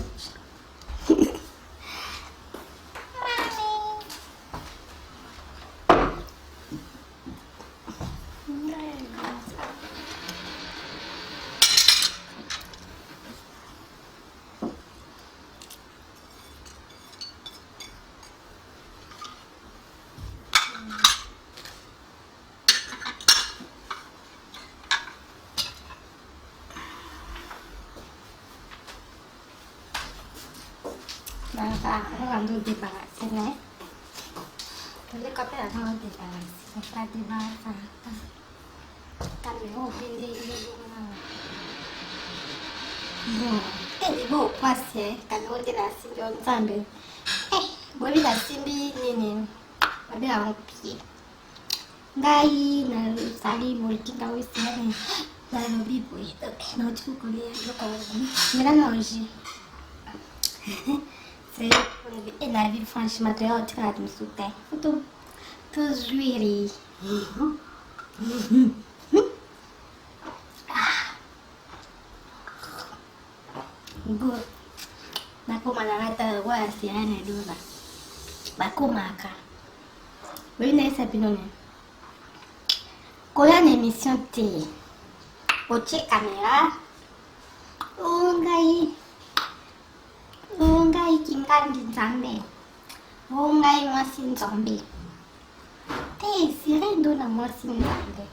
Orang tu débarrasser là. Le café là on débarrasser. C'est pas débarrasser. Caméra bindi ini bon. Eh bon passer caméra de la simbi on sambe. Bobi la simbi nini. Babi la pied. Ngai na sali bolki ka wisi na lobi boy. Na tu ko le ko. Mira na hoje. C'est la vie, franchement, tu as me soutenir. Tout jouer. Bon, nako malangata wa siana dola. Bako maka. Oui, n'est ce pinone. Koya une émission T. Oche caméra. Ungai kingan ginzambe. Ungai masin zombie. Te sirendo na masin zombie.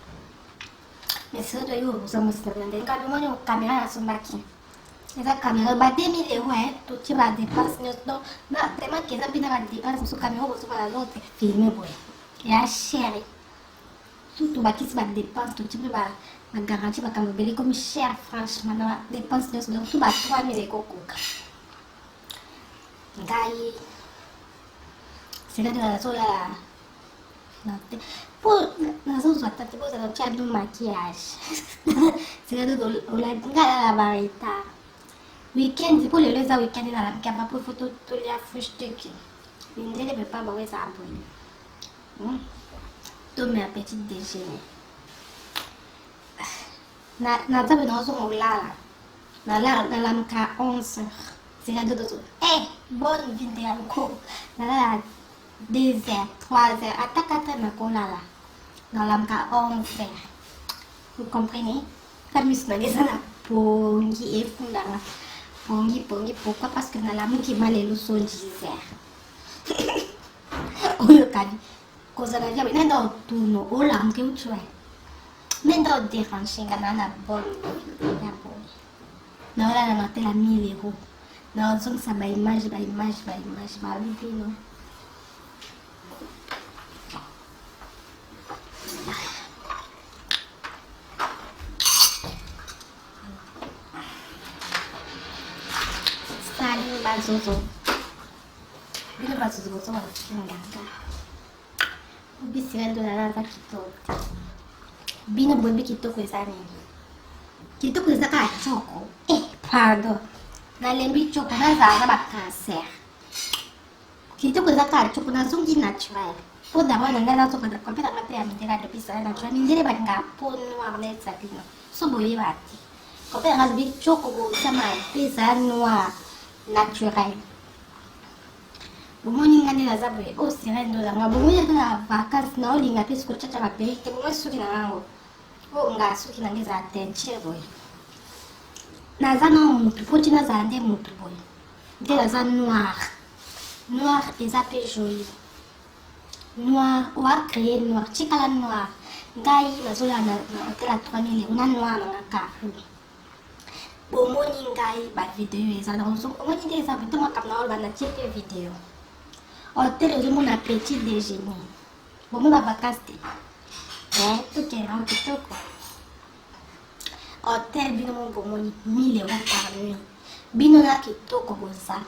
Mais ça doit y avoir ça me semble. Quand on a une caméra à son baki. Esa caméra ba 2000 euros hein. Tout tu vas dépenser non. Non, tellement que ça bina va dépenser sur caméra ou sur la l'autre filmer boy. Ya chéri. Tout ba qui se va dépenser tout tu vas ma garantie va comme belé comme cher franchement non dépense de tout ba 3000 euros coca. Ngai c'est là de la sola pour la sauce à tête pour ça tu as du maquillage c'est là de la ngala la varita weekend pour le leza weekend na la kaba pour photo to ya fresh take ndele be pa ba we sa abonné to me petit déjeuner na tabe no so molala na la mka 11h. C'est la dodo. Bonne vidéo encore. Là, 2h, 3h. Attaque na kolala. Dans la mka 11h. Vous comprenez? Comme ça, les gens pongi et fundanga. Pongi. Pourquoi? Parce que dans la mki malé le son 10h. Oyo kadi. Koza na jabe nenda tuno. Ola mke uchwe. Nenda déranger ngana bonne. Ya bonne. Na ola na noter la 1000 euros. Non, ça va image, va non. Salut, bazozo. Bila bazozo gozo wa kinga. Ubi sirendo na raza kitoko. Bina bombe kitoko ezani. Kitoko ezaka choko. Pardon. Na lembi choco na zaza ba cancer. Kito ko zaka choco na zungi natural. Po da wana ngana so kada kompeta mate ya mindera de pisa natural. Mindere ba nga po no arne sapino. So boye bati. copain nanga bi choko bo sama pesa noir naturel bomoni ngani naza boye o sirene ndolanga bomoni na vacances na olinga pe siko chacha ba perike bomoni suki na ngango o nga suki na ngeza teinture boye naza na mutu poti naza nde mutu boye nde naza noir eza pe joli noir oa créer noir tikala noir ngai nazola na hotel à 3000 € na noir nanga kafu bomoni ngai ba video eza na omoni nde eza ntongo makambo na oloba natie pe video hotel ozomona petit déjeuner bomona vacances te tokendanga kitoko hotel bino mo bomoni 1000 € par nuit bino na kitoko boza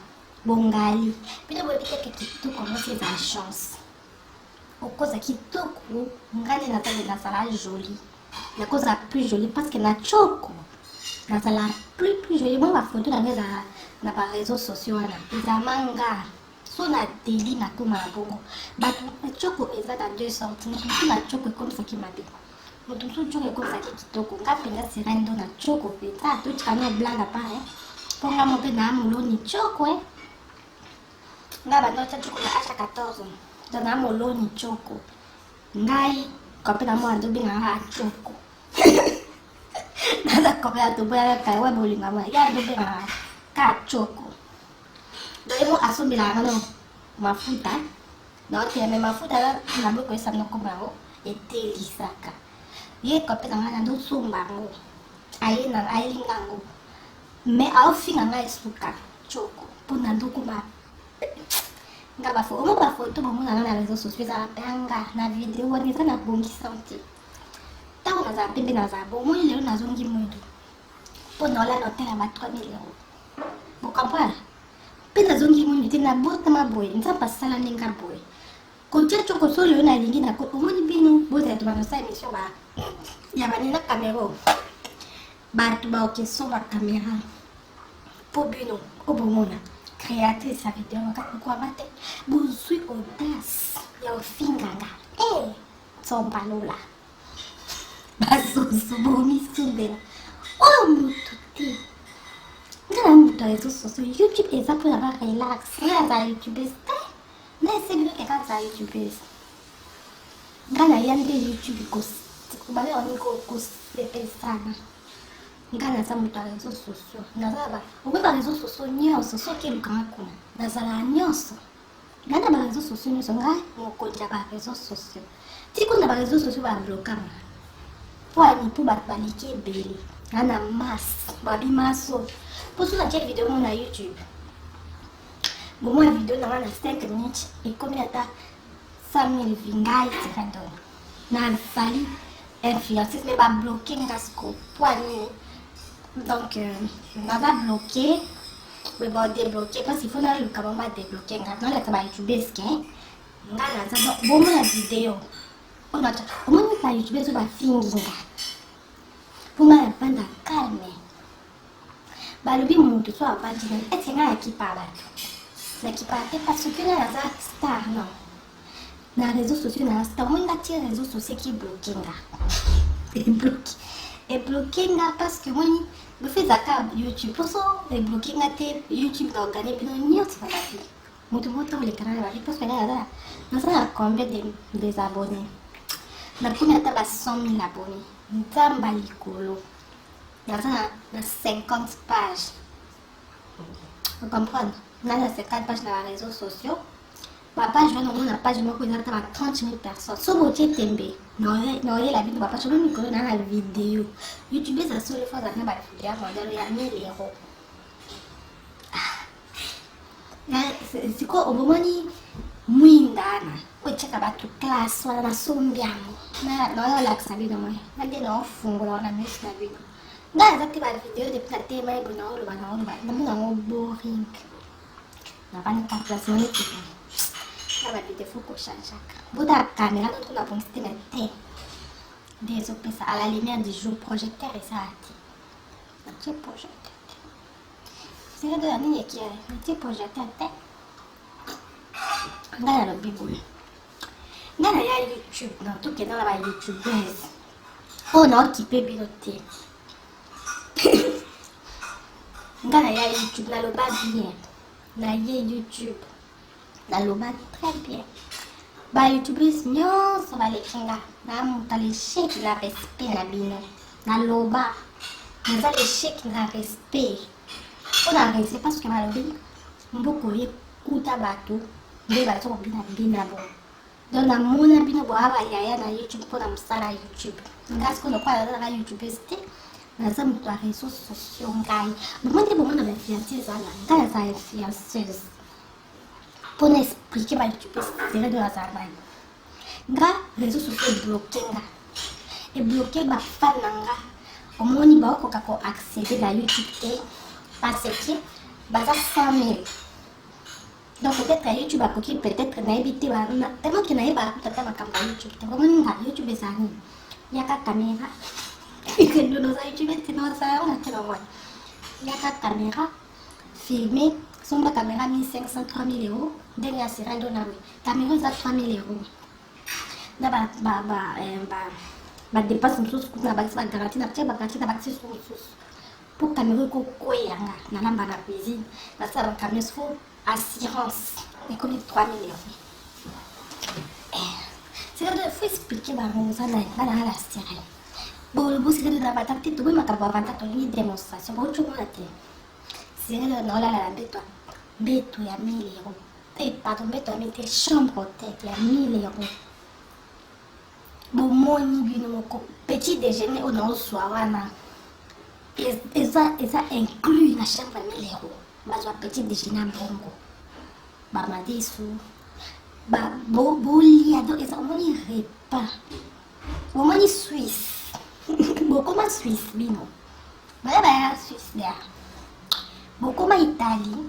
bongali bino boyebiteke kitoko mosi eza chance okoza kitoko ngani nazala joli nakoza plus joli parce que na choko nazala plus joli mo bafoto nanga eza na bareseau sociaux wana eza manga so na deli nakoma na bongo bato na choko eza na 2 sortes moto mosu na choko ekomisaki mabe moto mosu choko ekomisaki kitoko nga mpenza sirene ndo na choko mpenza totika no blague apare mponga mo mpe na moloni choko nga bandotia choko na acha 14 na moloni choko ngai kope na mwana tobenganga choko naza kope ya toboya kaka we bolinga mwana ya tobenganga ka choko doyemo asombelanga no mafuta naoteme mafuta na boko esamna kombo yango etelisaka ye kope na ngai nandosomba yango ayelinga yango me aofinga ngai esuka choko mpo nandokoma nga bafo omo bafoto bomonanga na réseau sociaux ezala mpanga na video wana eza na bongisante ntango nazala pembe nazala bomoni lelo nazongi mwindu mpo naola na hotel ya ba 3000 € bokomprendre mpe nazongi mwindu te nabotama boye nzambe asala ndenge boye kotia choko so lelo nalingi na omoni bino bozala to banosala émission ya banina camero bato baokesomba caméra mpo bino obomona créatrice ya video wakati kwa te buzui audace ya ofinganga tsombalola basoso bomisumbela oyo mutu te nga na mutu ya réseau sociaux youtube eza mpona ba relax nga nazala youtubeuse te na esebino keka nazala youtubeuse nga naya nde youtube baleni kosepesana nga naza moto ya réseau sociaux nazala ba okoyeba réseau sociaux nyonso soki elukanga kuna nazala nyonso nga na baréseau sociaux nyonso nga mokonzi ya baréseau sociaux ti kuna baréseau sociaux bablokama po ani mpo bato baleki ebele nga na masse babimaso mpo so natie video mo na youtube bomona video nanga na 5 minutes ekomi ata 100 000 vingai tirando nazali influenceuse me babloke nga siko po ani donc naza bloqué mais bon débloqué parce qu'il faut na luka mama débloqué nga na leta ba youtubeuse ke nga naza bomona video ona ta omoni ba youtubeuse ba finginga puma ya panda calme balobi mutu so abandi na eti nga yakipa bato nakipa te parce que nga naza star non na réseaux sociaux na star omoni nga ti réseaux sociaux ki bloqué nga bloqué nga parce que moi je fais ça YouTube pour ça et bloqué nga te YouTube na organiser bino nyoti na bafi mutu moto le canal bafi parce que là na ça combien des abonnés na première ata ba 100 000 abonnés nzamba likolo na ça na 50 pages vous comprenez na 50 pages na réseaux sociaux ma page na page moko eza ata ba 30 000 personnes so botie tembe naoyela bino bapage oyo mikolo na na video youtube eza solo fois azana bavideo ya modelo ya 1000 €. Siko obomoni mwindana otyeka bato classe wana nasombi yango naolakisa bino moye nade naofungola wana mesi na bino nga eza te bavideo depuis natema ebo naoloba nabino yango boring navani kaplace moneki na bavideo fo kochangeaka bota caméra noto na bongisi te na te nde ezopesa à la lumière du jour projecteur eza ati natie projecteur te seredo ya nini ekia natie projecteur te nga nalobi boye nga na ya youtube na tokenda na ba youtubeuse oyo naokipe bino te nga na ya YouTube naloba bien na ye YouTube naloba très bien ba YouTubers nyonso balekinga na muta l'échec na respect na bino naloba naza l'échec na respect mpona respect parce que balobi mboko ekuta bato nde baza kobina bina bo donc namona bino boya bayaya na YouTube mpona mosala YouTube nga sikoyo lokola nazalaka YouTubers te naza moto ya réseau sociaux ngai bomoi nde bomona bainfluence ezala ngai naza influenceuse mpona explike bayoutubers zere de nazala nani nga réseau sociaux ebloke bafan na nga omoni baokoka koaccéder na YouTube te parce que baza 100 000 donc peut-être à YouTube akoki peut-être nayebi te tellement ke nayeba tata makambo ya YouTube te omoni nga YouTube ezali yaka caméra ikendo noza YouTube te noza ona te namoi yaka caméra filmer somba caméra 1500 3000 euros ndenge ya sirando nawe caméra eza 3000 euros na badepense mosusu kuna bakisi bagaranti na tia bagaranti na bakisi su mosusu po caméra ekokweyanga nalamba na cuisine nasala bacaméra fo assurance ekomi 3000 euros sirando fo expliquer bango oza na nga na ala sirene bosirendo na bataka te toboyi makambo avanta tolingi démonstration bocomona te sirendo naolala na mbeto ya 1000 euros pardon mbeto ya 1000 te chambre hotel ya 1000 euros bomoni bino moko petit déjeuner oyo naozwa wana eza inclus na chambre ya 1000 euros bazwa petit déjeuner ya mbongo bamadisu bolia donc eza omoni repas omoni Suisse bokoma Suisse bino baya Suisse dea bokoma Italie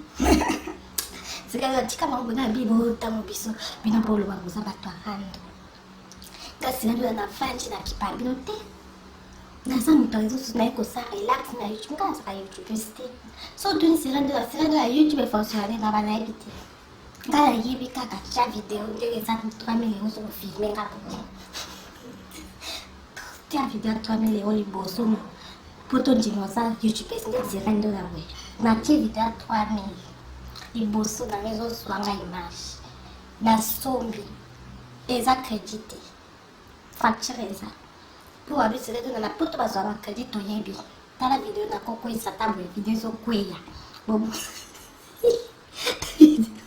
tika bango bona bibo ntango biso bino boloba boza bato arando kasi nando na fanji na kipala bino te naza moto réseau sociaux naye kosala relax na YouTube nga nazaka YouTubers te so tuni sirando ya YouTube efonctionne na banayebi te nga nayebi kaka tia video ndenge eza 3000 euros sokofilme nga tia video ya 3000 euros liboso po tondima oza YouTubers nde sirando ya we natie video ya 3000 liboso na ezozwanga image na sombi eza crédité facture eza po babisirendo na poto bazwa bacrédit toyebi tala video nakokweyisa ntango ya video ezokweya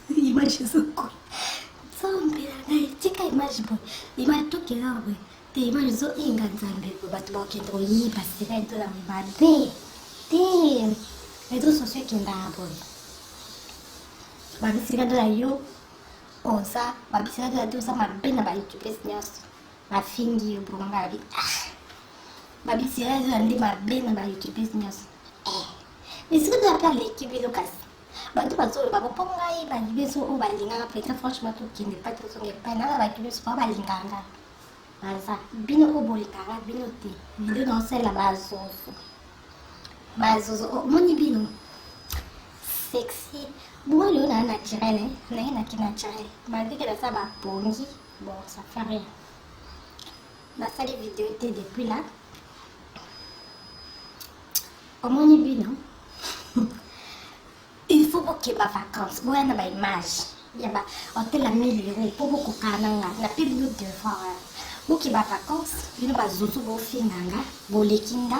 image ezokweya sombi na ngai tika image boye image tokela boye te image ezoinga nzambe boye bato bakokende koyiba sirendo na mabe te réseau sociaux ekendaka boye babisirendo na yo oza babisirendo na te oza mabe na bayoutubers nyonso bafingi yo bonga abi babisirendo na nde mabe na bayoutubers nyonso bisirendo ape aleki bino kasi bato bazoloba bo mpo ngai bayibeso oyo balinganga peut-être franchement tokende pa tozonga epai nanga bayoutubers po balinganga baza bino oyo bolinganga bino te video naosalela bazozo omoni bino sexy moi le na naturel naye naki naturel malgré que naza bapongi bon ça fait rien nasali vidéo te depuis là omoni bino il faut bokeba vacances boya na baimage ya bahotel ya 1000 euros po bokokaa nanga na mpe bino devoir bokeba vacances bino bazuzu bofinganga bolekinga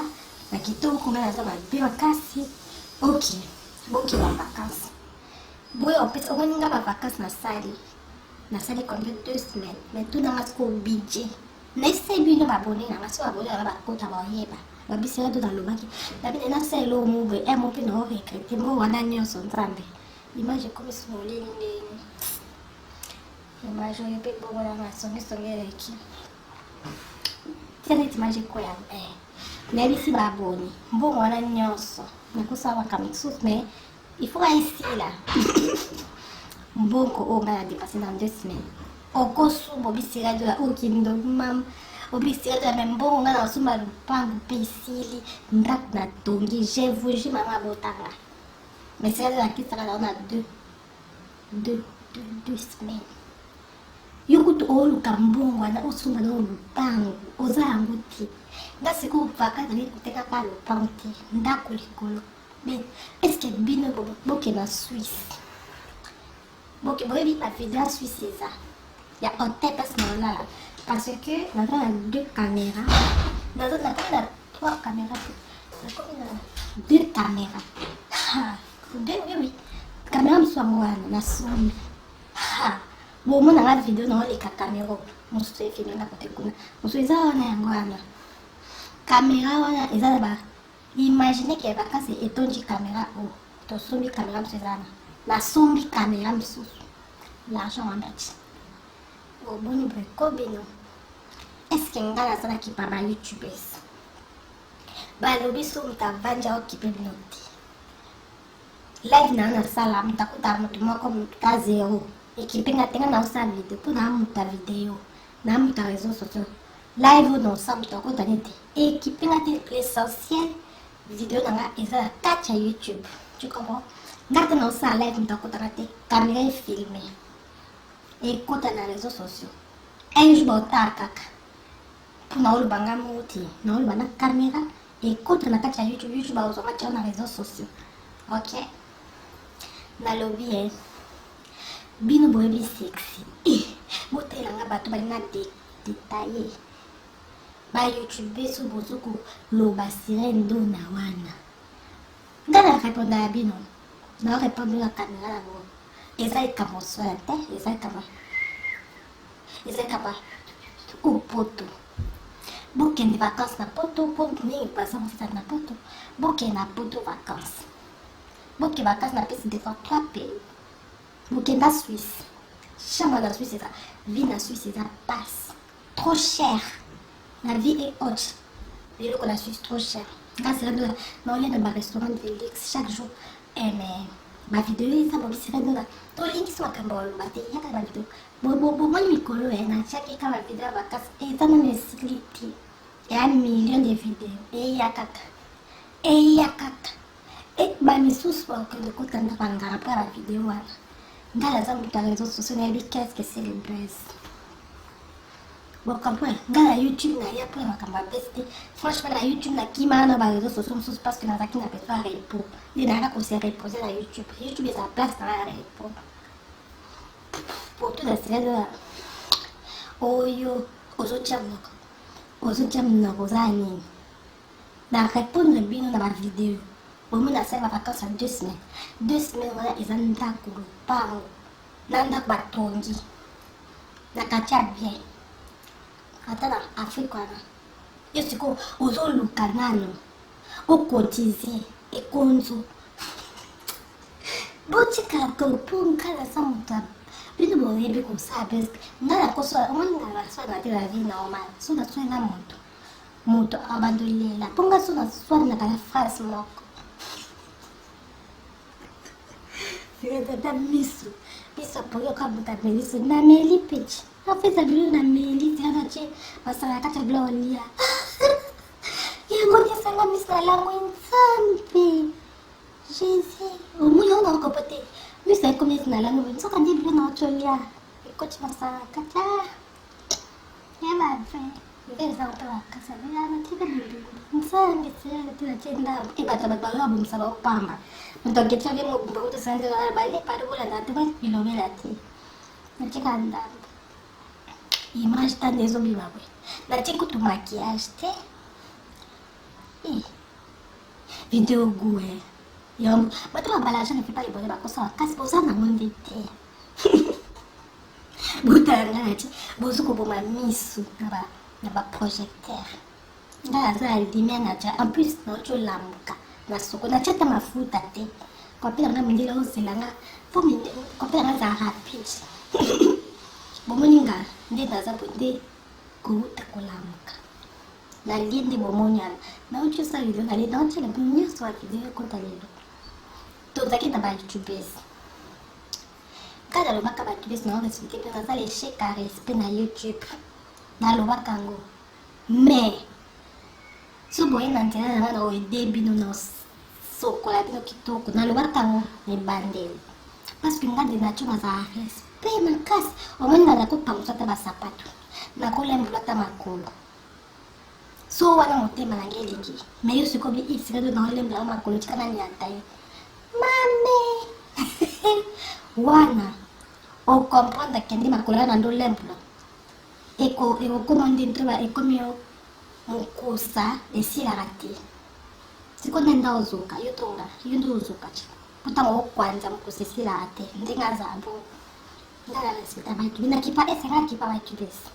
na kitoko nga naza babe makasi ok bokeba vacances boye opesa omoni nga bavacances nasali combien 2 semaines mais tout nanga siko budget naise bino babone nanga so babone nanga bakota baoyeba babisira to nalobaki nabine nasala omo boye emo mpe naoregrete mbo wana nyonso nzambe image ekomisi moleli ndeni image oyo mpe bongo nanga songesonge eleki tia neti image ekoya nayebisi babone mbongo wana nyonso nakosala makambo mosusu mais il faut aisila mbongo oyo ngai na dépassé dans 2 semaines okosumba obisirado ya okindo mam obisirado ya me mbongo ngai nasumba lupango mpe esili ndako natongi je vous jure mama abotanga mais sirado nakisaka nao na 2 semaines yo kutu oluka mbongo wana osumba nao lupango oza yango te nga sikoyo vaka nali kotekaka lupango te ndako likolo est-ce que bino boke na Suisse boke boyebi ba video en Suisse c'est ça ya hôtel parce que on a 2 caméras on a 3 caméras on a 2 caméras oui caméra mswango wana na somi bomo na la video na oleka caméra mosusu efilme na kote kuna mosusu eza wana yango wana caméra wana eza na ba imagine ke bakasi etondi caméra o tosombi caméra mosusu eza na sombi caméra mosusu l'argent wambati oboni breko bino eske nga nazalaki pa ba youtubers balobi so mutavanja okipe bino te live na nasala mutakuta mutu moko mutuka zero ekipe nga tenga na osala video mpo na muta video na muta réseaux sociaux live na osala mutakuta nete ekipe nga te l'essentiel video na nga eza na kati ya YouTube tu comprends nga te na osala live mutakuta na te caméra efilme ekota na réseaux sociaux un jour baotala kaka mpo na oloba nga moti na oloba na caméra ekota na kati ya YouTube baozonga tia na réseaux sociaux ok nalobi bino boyebi sexy botelanga bato balinga detaye ba youtube so bozuku loba sirene ndo na wana nga na répondre ya bino na répondre na caméra nango eza ekambo soya te eza ekamba opoto bokende vacances na poto po mingi pasa mosala na poto bokende na poto vacances boke vacances na pesi des fois 3 pays bokende na Suisse chambre na Suisse eza vie na Suisse eza passe trop cher la vie est haute biloko na Suisse trop cher grâce à la naolia na barestaurant de luxe chaque jour mais bavideo eza bobisika ndona tolingisi makambo oloba te yaka bavideo bomoni mikolo natiaki eka bavideo ya vacances eza nano esili te eya million de video eya kaka bamisusu bakende kotanda bangara mpo ya bavideo wana nga naza moto ya réseaux sociaux nayebi qu'est-ce que c'est le buzz bocompre nga na YouTube naya mpo ya makambo ya bese te franchement na YouTube nakima na baréseaux sociaux mosusu parce que nazalaki na besoin ya repos nde nayaka kose repose na YouTube eza place na ya repos poto na sila oyo ozotia monoko oza nini na répondre bino na bavideo bomona asali bavacances ya 2 semaines 2 semaines wana eza ndako lopango na ndako batongi na kati ya bien ata na afrique wana yo sikoyo ozoluka nano okotize ekonzo botikala mpo nkala za moto bino boyebi kosala peske ngala kosola omangala baswana te la vie normale so naswana moto abandolela mpo nga so naswanaka na phrase moko tata miso apoyoka moto ameliso nameli pechi afesa bilo nameli tiana tie basala kati ya bilo olia yango nyesanga miso alango nzambe jésus omoni yango nakopo te miso ekomi esi nalango nzoka nde bilo naotolia ekoti basala kati ya bave eza otawakasa natika bibibu nzambe tiatie ndambo ebata bato bango babomisa baopamba moto aketia bie mobumba kotosanzela bale parikolanda te bilobela te natika ndambo image tande ezobima bwe natie kutu maquillage te video gue yango bato babalaja ne pepa libone bakosala kasi boza nango nde te botanga nati bozo koboma misu na baprojecteur nga naza na lumière natia en plus naotiolambuka na soko natia ta mafuta te kopela nga mindela ozelanga po kopela nga za rapide bomoni nga nde naza po nde kouta kolambuka nalie nde bomoni wana naotiosa video nalie naotiela nyonso ya video ekota lelo tozalaki na bayoutubers nga nalobaka bayoutubers naorespekte mpe naza l'échec ya respect na youtube nalobaka yango mais so boye na nzela nanga na oede bino na sokola bino kitoko nalobaka yango ebandeli parce que nga nde natio nazala respect makasi omoni nga nakopangusa ata basapato nakolembola ata makolo so wana motema na ngai elingi me yo sikobi isikado na olembela makolo tika nani ata ye mame wana ocomprendre kendi makolo na ndo lembela ekokoma nde ntreba ekomi yo mokosa esilaka te siko nde nda ozoka yo tonga yo nde ozoka ti potanga okwanza mokosa esilaka te ndenge azala bo ndala respecta bato binakipa esenga kipa bato besi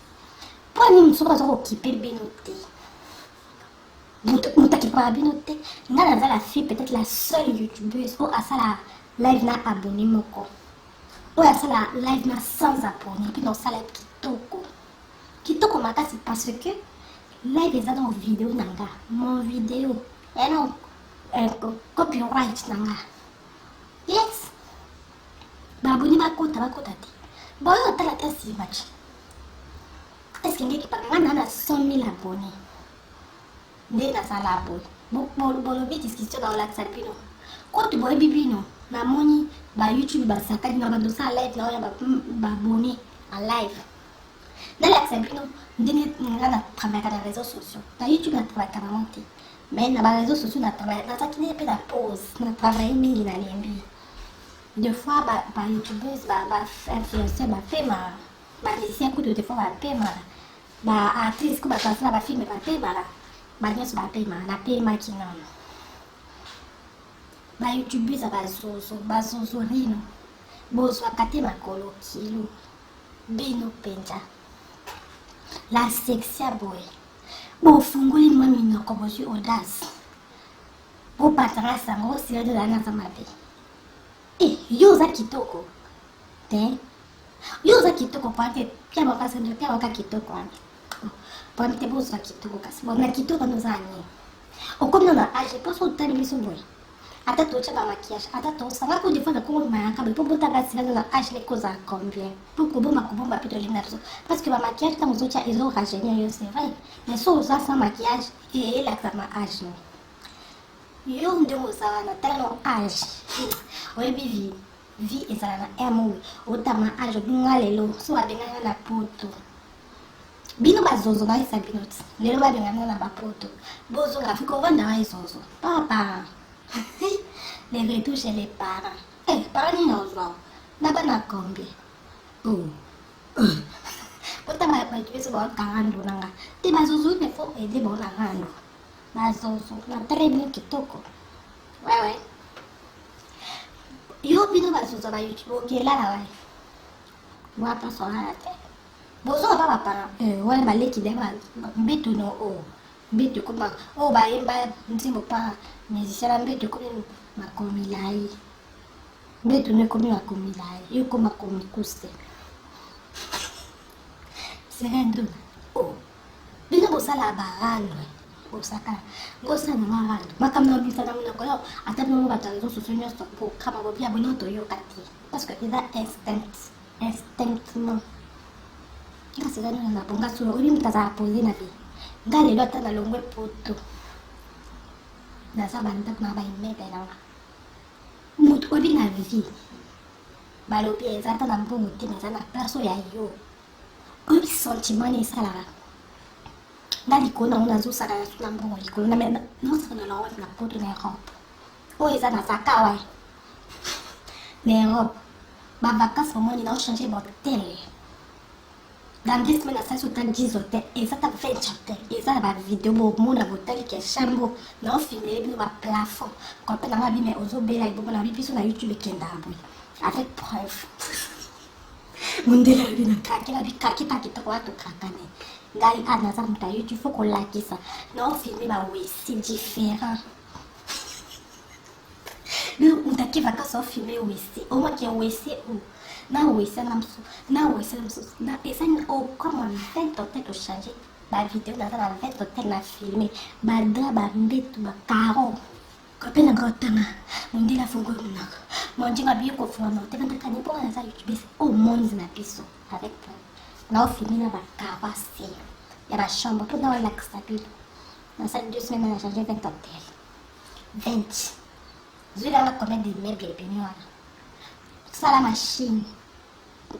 mpo ani mosuku aza kokipe bino te moto akipaka bino te nga naza la fille peut-être la seule youtubeuse oyo asala live na abonné moko oyo asala live na sans abonné mpe naosala kitoko makasi parce que live eza na video na nga mon video ena copyright na nga yes baboni bakota te boyo otala te nsima ti eske ngeki paka nga na 100 000 abonné nde nazala boye bolobi discussion na olakisa bino kote boyebi bino namoni bayoutube basakani na bandosala live na oyo babone en live nalakisa bino ndenge nga na travaillaka na réseaux sociaux na youtube na travaillaka vraiment te mais na baréseaux sociaux nazaki nde mpe na pause na travaille mingi na lembi des fois bayoutubeurs bainfluenceur bapema bamusicien kutu des fois bapema baartiste ku bato asala bafilme bapemala banyonso bapemaka napemaki nano bayoutubeurs bazozo rino bozwaka te makolo kilo bino mpenza la sexia boye bofungoli mwa minoko bozwi audace bopatanga sango osila de lana za mabe yo oza kitoko te yo oza kitoko poante pia baka kitoko wana poante te bozwa kitoko kasi bona kitoko noza ani okomi na age mposo otali biso boye ata tocha bamaquillage ata tosanga ko des fois nakongo mayaka boye mpo botanga sila na age lekozala combien mpo kobomba mpe tolingi na biso parce que bamaquillage ntango ozotia ezorajeunir yo c'est vrai mais so oza sans maquillage elakisa ma age no yo nde oza wana tala no age oyebi vie ezala na emo otama age obinga lelo so babenganga na poto bino bazozo bayisa bino ti lelo babenganga na bapoto bozonga fiko ovanda wa ezozo papa les retouches et les parents parents nini ozwa na bana combien otama bato beso bakanga ndo nanga te bazozo ne fo ede bonanga ndo bazozo na très bien kitoko ouais yo bino bazozo ba youtube okelala wae wapa soala te bozo ba bapara wana baleki de mbeto no mbeto koma bayemba nzimbo pa musicien mbeto komi makomilai mbeto ne komi makomilai yo koma komikuse serendo bino bosala barano osaka ngosana marando makamna bisa na muna koyo ata bino bato réseaux sociaux nyonso po kama bobia bono toyoka te parce que eza instinctement kasi gano na bonga solo obi mutaza poser na bi nga lelo ata na longwe poto naza banda na baimebe nanga mutu obi na vie balobi eza ata na mbongo te eza na place ya yo obi sentiment esalaka nga likolo nango nazosaka na mbongo likolo naosaka na lawa na poto na Europe oyo eza na zaka wae na Europe bavacance omoni naochange bahotel dans 10 semaines asali ota 10 hotel eza ta 20 hotel eza na bavideo bomona botali ke chambo naofilmele bino baplafond kompe nanga bime ozobela ebomona bibiso na youtube ekendaka boye avec preuve mondela bina kakela bikaki pakitoko watokakane ngai anaza muta youtube faut kolakisa naofilme bawesi différent mutaki vacances ofilme wesi omwaki wesi na wesi na msusu na esani comme 20 hotel ochange bavideo naza na 20 hotel na filme badra bambetu bacaro kope nanga otanga mondela fongo munaka monjinga biyo kofunga na hotel ndakani mpo naza youtube omonzi na biso avec naofilme na bacaro ase ya bachambre mpo naolakisa bino nasali 2 semaines na change 20 hotel 20 zwilanga combien de meubles ebimi wana sala machine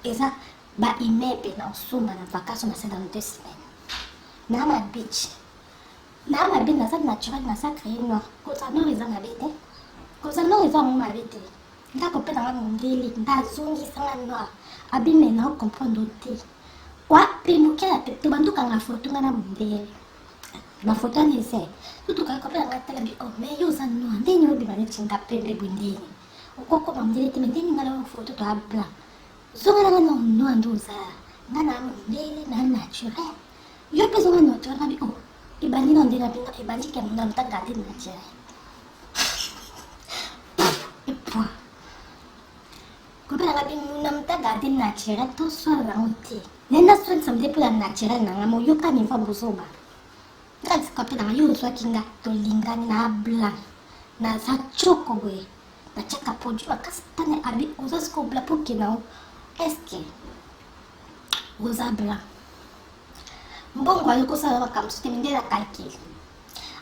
eza baimmeuble na osomba na vacation na 2 semaines na ma beach na mabe naza naturel na sa créé noir kozala noir eza mabe te kozala noir eza mo mabe te ndako mpe nanga mondele ndazongisanga noir abime na ocomprendre te wapi mokela te tobandukanga foto nga na mondele bafoto ani ese tutukaka mpe nanga tala bi o mais yo oza noir ndeni obima neti nga pembe bwendeni okokoma mondele te me ndeni nga na foto to ablanc zonga nanga na noir nde oza nga na mondele na naturel yo mpe zonga naturel nga bi o ibandi na ndenge pinga ibandi ke munda mtanga ati naturel epwa kopela ngabi munda mtanga ati naturel to swala na ngote nenda swala samde pula naturel na ngamo yoka ni fa buzoba ngati kopela ngayo swa kinga to lingani na blanc na sa choko bwe na chaka poju akasi tane abi oza sko blanc pour que na eske oza blanc mbongo ali kosala makambo te mindela calcul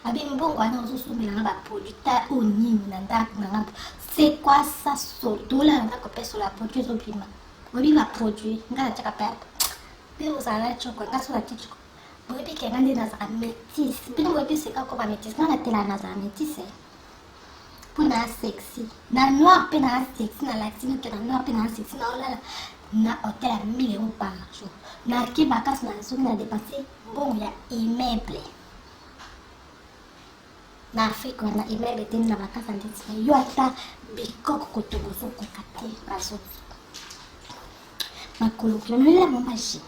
abi mbongo ana ozosombela nga baproduit ta onini na ndako na nga c'est quoi ça sotola na ndako mpe sola produit ezobima oyebi baproduit nga natiaka mpe mpe ozala na choko nga sola ti choko boyebi ke nga nde nazala métise bino boyebi seka ko bamétise nga natela nazala métise mpo na sexy na noir mpe na sexy na latine mpe na noir mpe na sexy na olala na hotel ya 1000 € par jour na ke bakasi na zongi na dépense mbongo ya immeuble na Afrique wana immeuble te na bakasi andeti yo ata bikoko kotokozokoka te bazozo makolo kulonolela momaji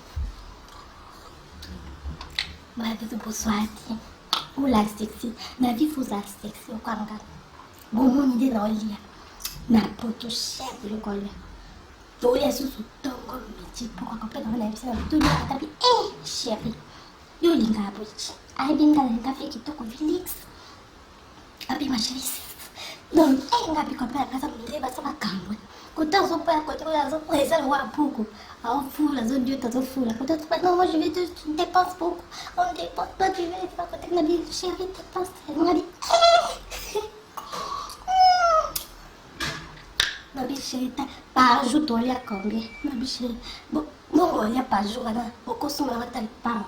babizo boswati ola sexy na vie foza sexy okanga bomoni nde na olia na poto cher biloko olia toya susu tongo miti poko kopena wana bisana bituli atabi chérie yo linga abochi abinga linga fe kitoko Felix abi ma chérie donc nga bi kopena kasa minde basa makambo kota zo pa kota zo zo eza lo wa poko au fula zo dieu tazo fula kota tu non moi je vais te dépense beaucoup on dépense toi tu veux faire kota na bi chérie dépense nga di Nabi chérie, par jour, tu as combien? Nabi chérie, bon, il y a par jour, là, au costume, on va t'aller par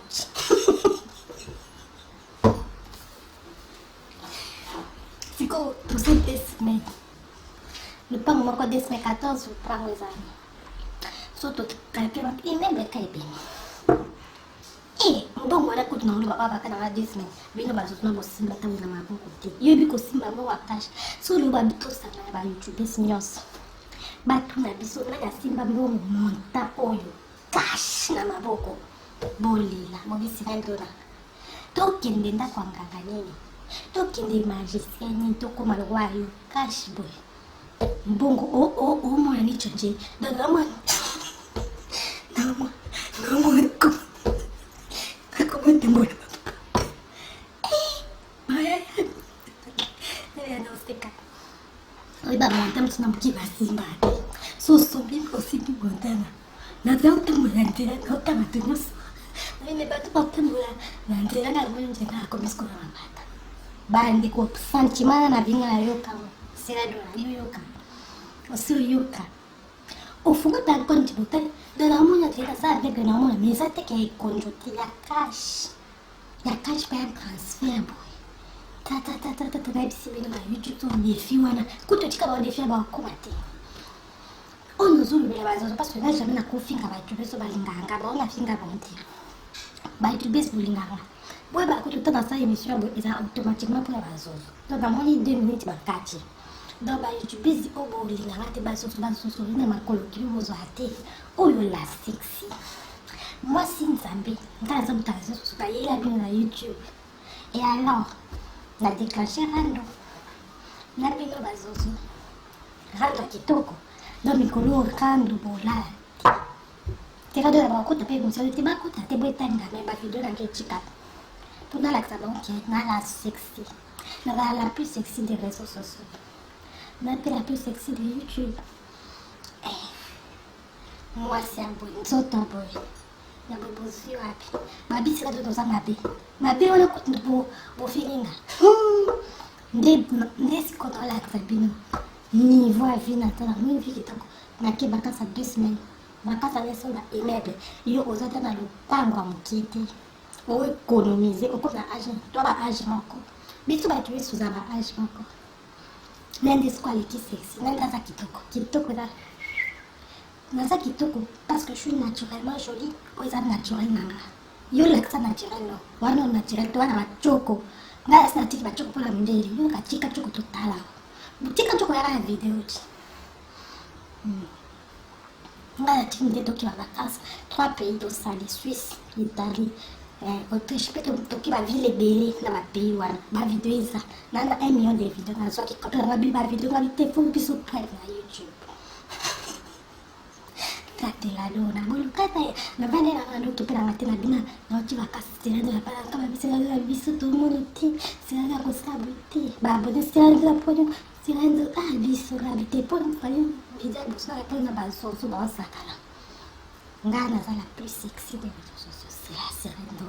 c'est quoi, tout ça, des semaines. Le pain, on va des semaines 14, je prends les amis. Surtout, quelqu'un m'a dit, même le caïbé. Eh, bon, voilà, quand on va pas dans la 2 semaines, bien, on va se mettre au simba, on va beaucoup. Il y a eu aussi ma mot à cache. Sur le bas, tout ça, on va YouTube, c'est mignon. Batu na biso na ya simba mbongo monta oyo cash na maboko bolela mobisi na ndona tokende ndako ya nganga nini tokende magicien nini tokoma lokwayo cash boy mbongo omona ni chonje donamwa nakomwe Oiba monta mtuna mkiba simba so sombi kosimbi montana na zauta mulantela kota matunos na ine batu patamula na ndela na mwenje na komisko na mabata bandi ko santimana na vinga na yoka sera dola yoka osu yoka ofunga ta konti botel de la monya tela sa avec na mona mesa te ke konjoti ya cash pa transfer boy tata bisi bino ba YouTube to nefi wana kutotika ba nefi ba komate ono zulu bela bazozo parce que là jamais na kofinga ba YouTube so balinganga ba ona finga ba nti ba YouTube so balinganga boy ba kuto tana sa émission bo eza automatiquement pour la bazozo donc dans moins 2 minutes ba kati donc ba YouTube si obo linganga te bazozo na makolo kilo bozo ate oyo la sexy moi si nzambe ngala za mutazo so ba yela bino na YouTube et alors na déclenché rando na bino bazozo rando kitoko do mikolo rando bola te rado ya bakota pe monsalo te bakota te boetanga me ba video na ngechika pona la ksa donc na la sexy na la plus sexy des réseaux sociaux na pe la plus sexy de YouTube moi c'est un boy nzoto boy na bobozi wapi mabisi kato toza mabe wana bo feelinga nde sikoto alakisa bino niveau ya vie natala mwi vie kitoko nake bakasa 2 semaines bakasa leso na immeuble yo oza ta na lopango ya moke te oéconomiser okona age to baage moko biso bato nyonso oza baage moko nende siko aleki sexy nende aza kitoko eza naza kitoko parce que je suis naturellement jolie oyo eza naturel nanga yo lakisa naturel no wana naturel to wana bacoko ngai asi natiki bacoko mpona mindele yo katika coko totala tika coko yaka ya video ti ngai natiki mindele toki bavacance 3 pays tosali Suisse Italie Autriche mpe toki bavile ebele na bapays wana bavideo eza nana 1 million de video nazwaki kotola babi bavideo babi te fo biso preve na YouTube katela lona bolukata navane na ndoto mpe nanga te na bina naoti bakasi selando ya palaka babiselando ya biso tomoni te selando ya kosabu te babone selando ya ponyo selando biso na bite mpona fali bidia biso na mpona bazozo baosakala ngai naza la plus sexy de biso c'est la selando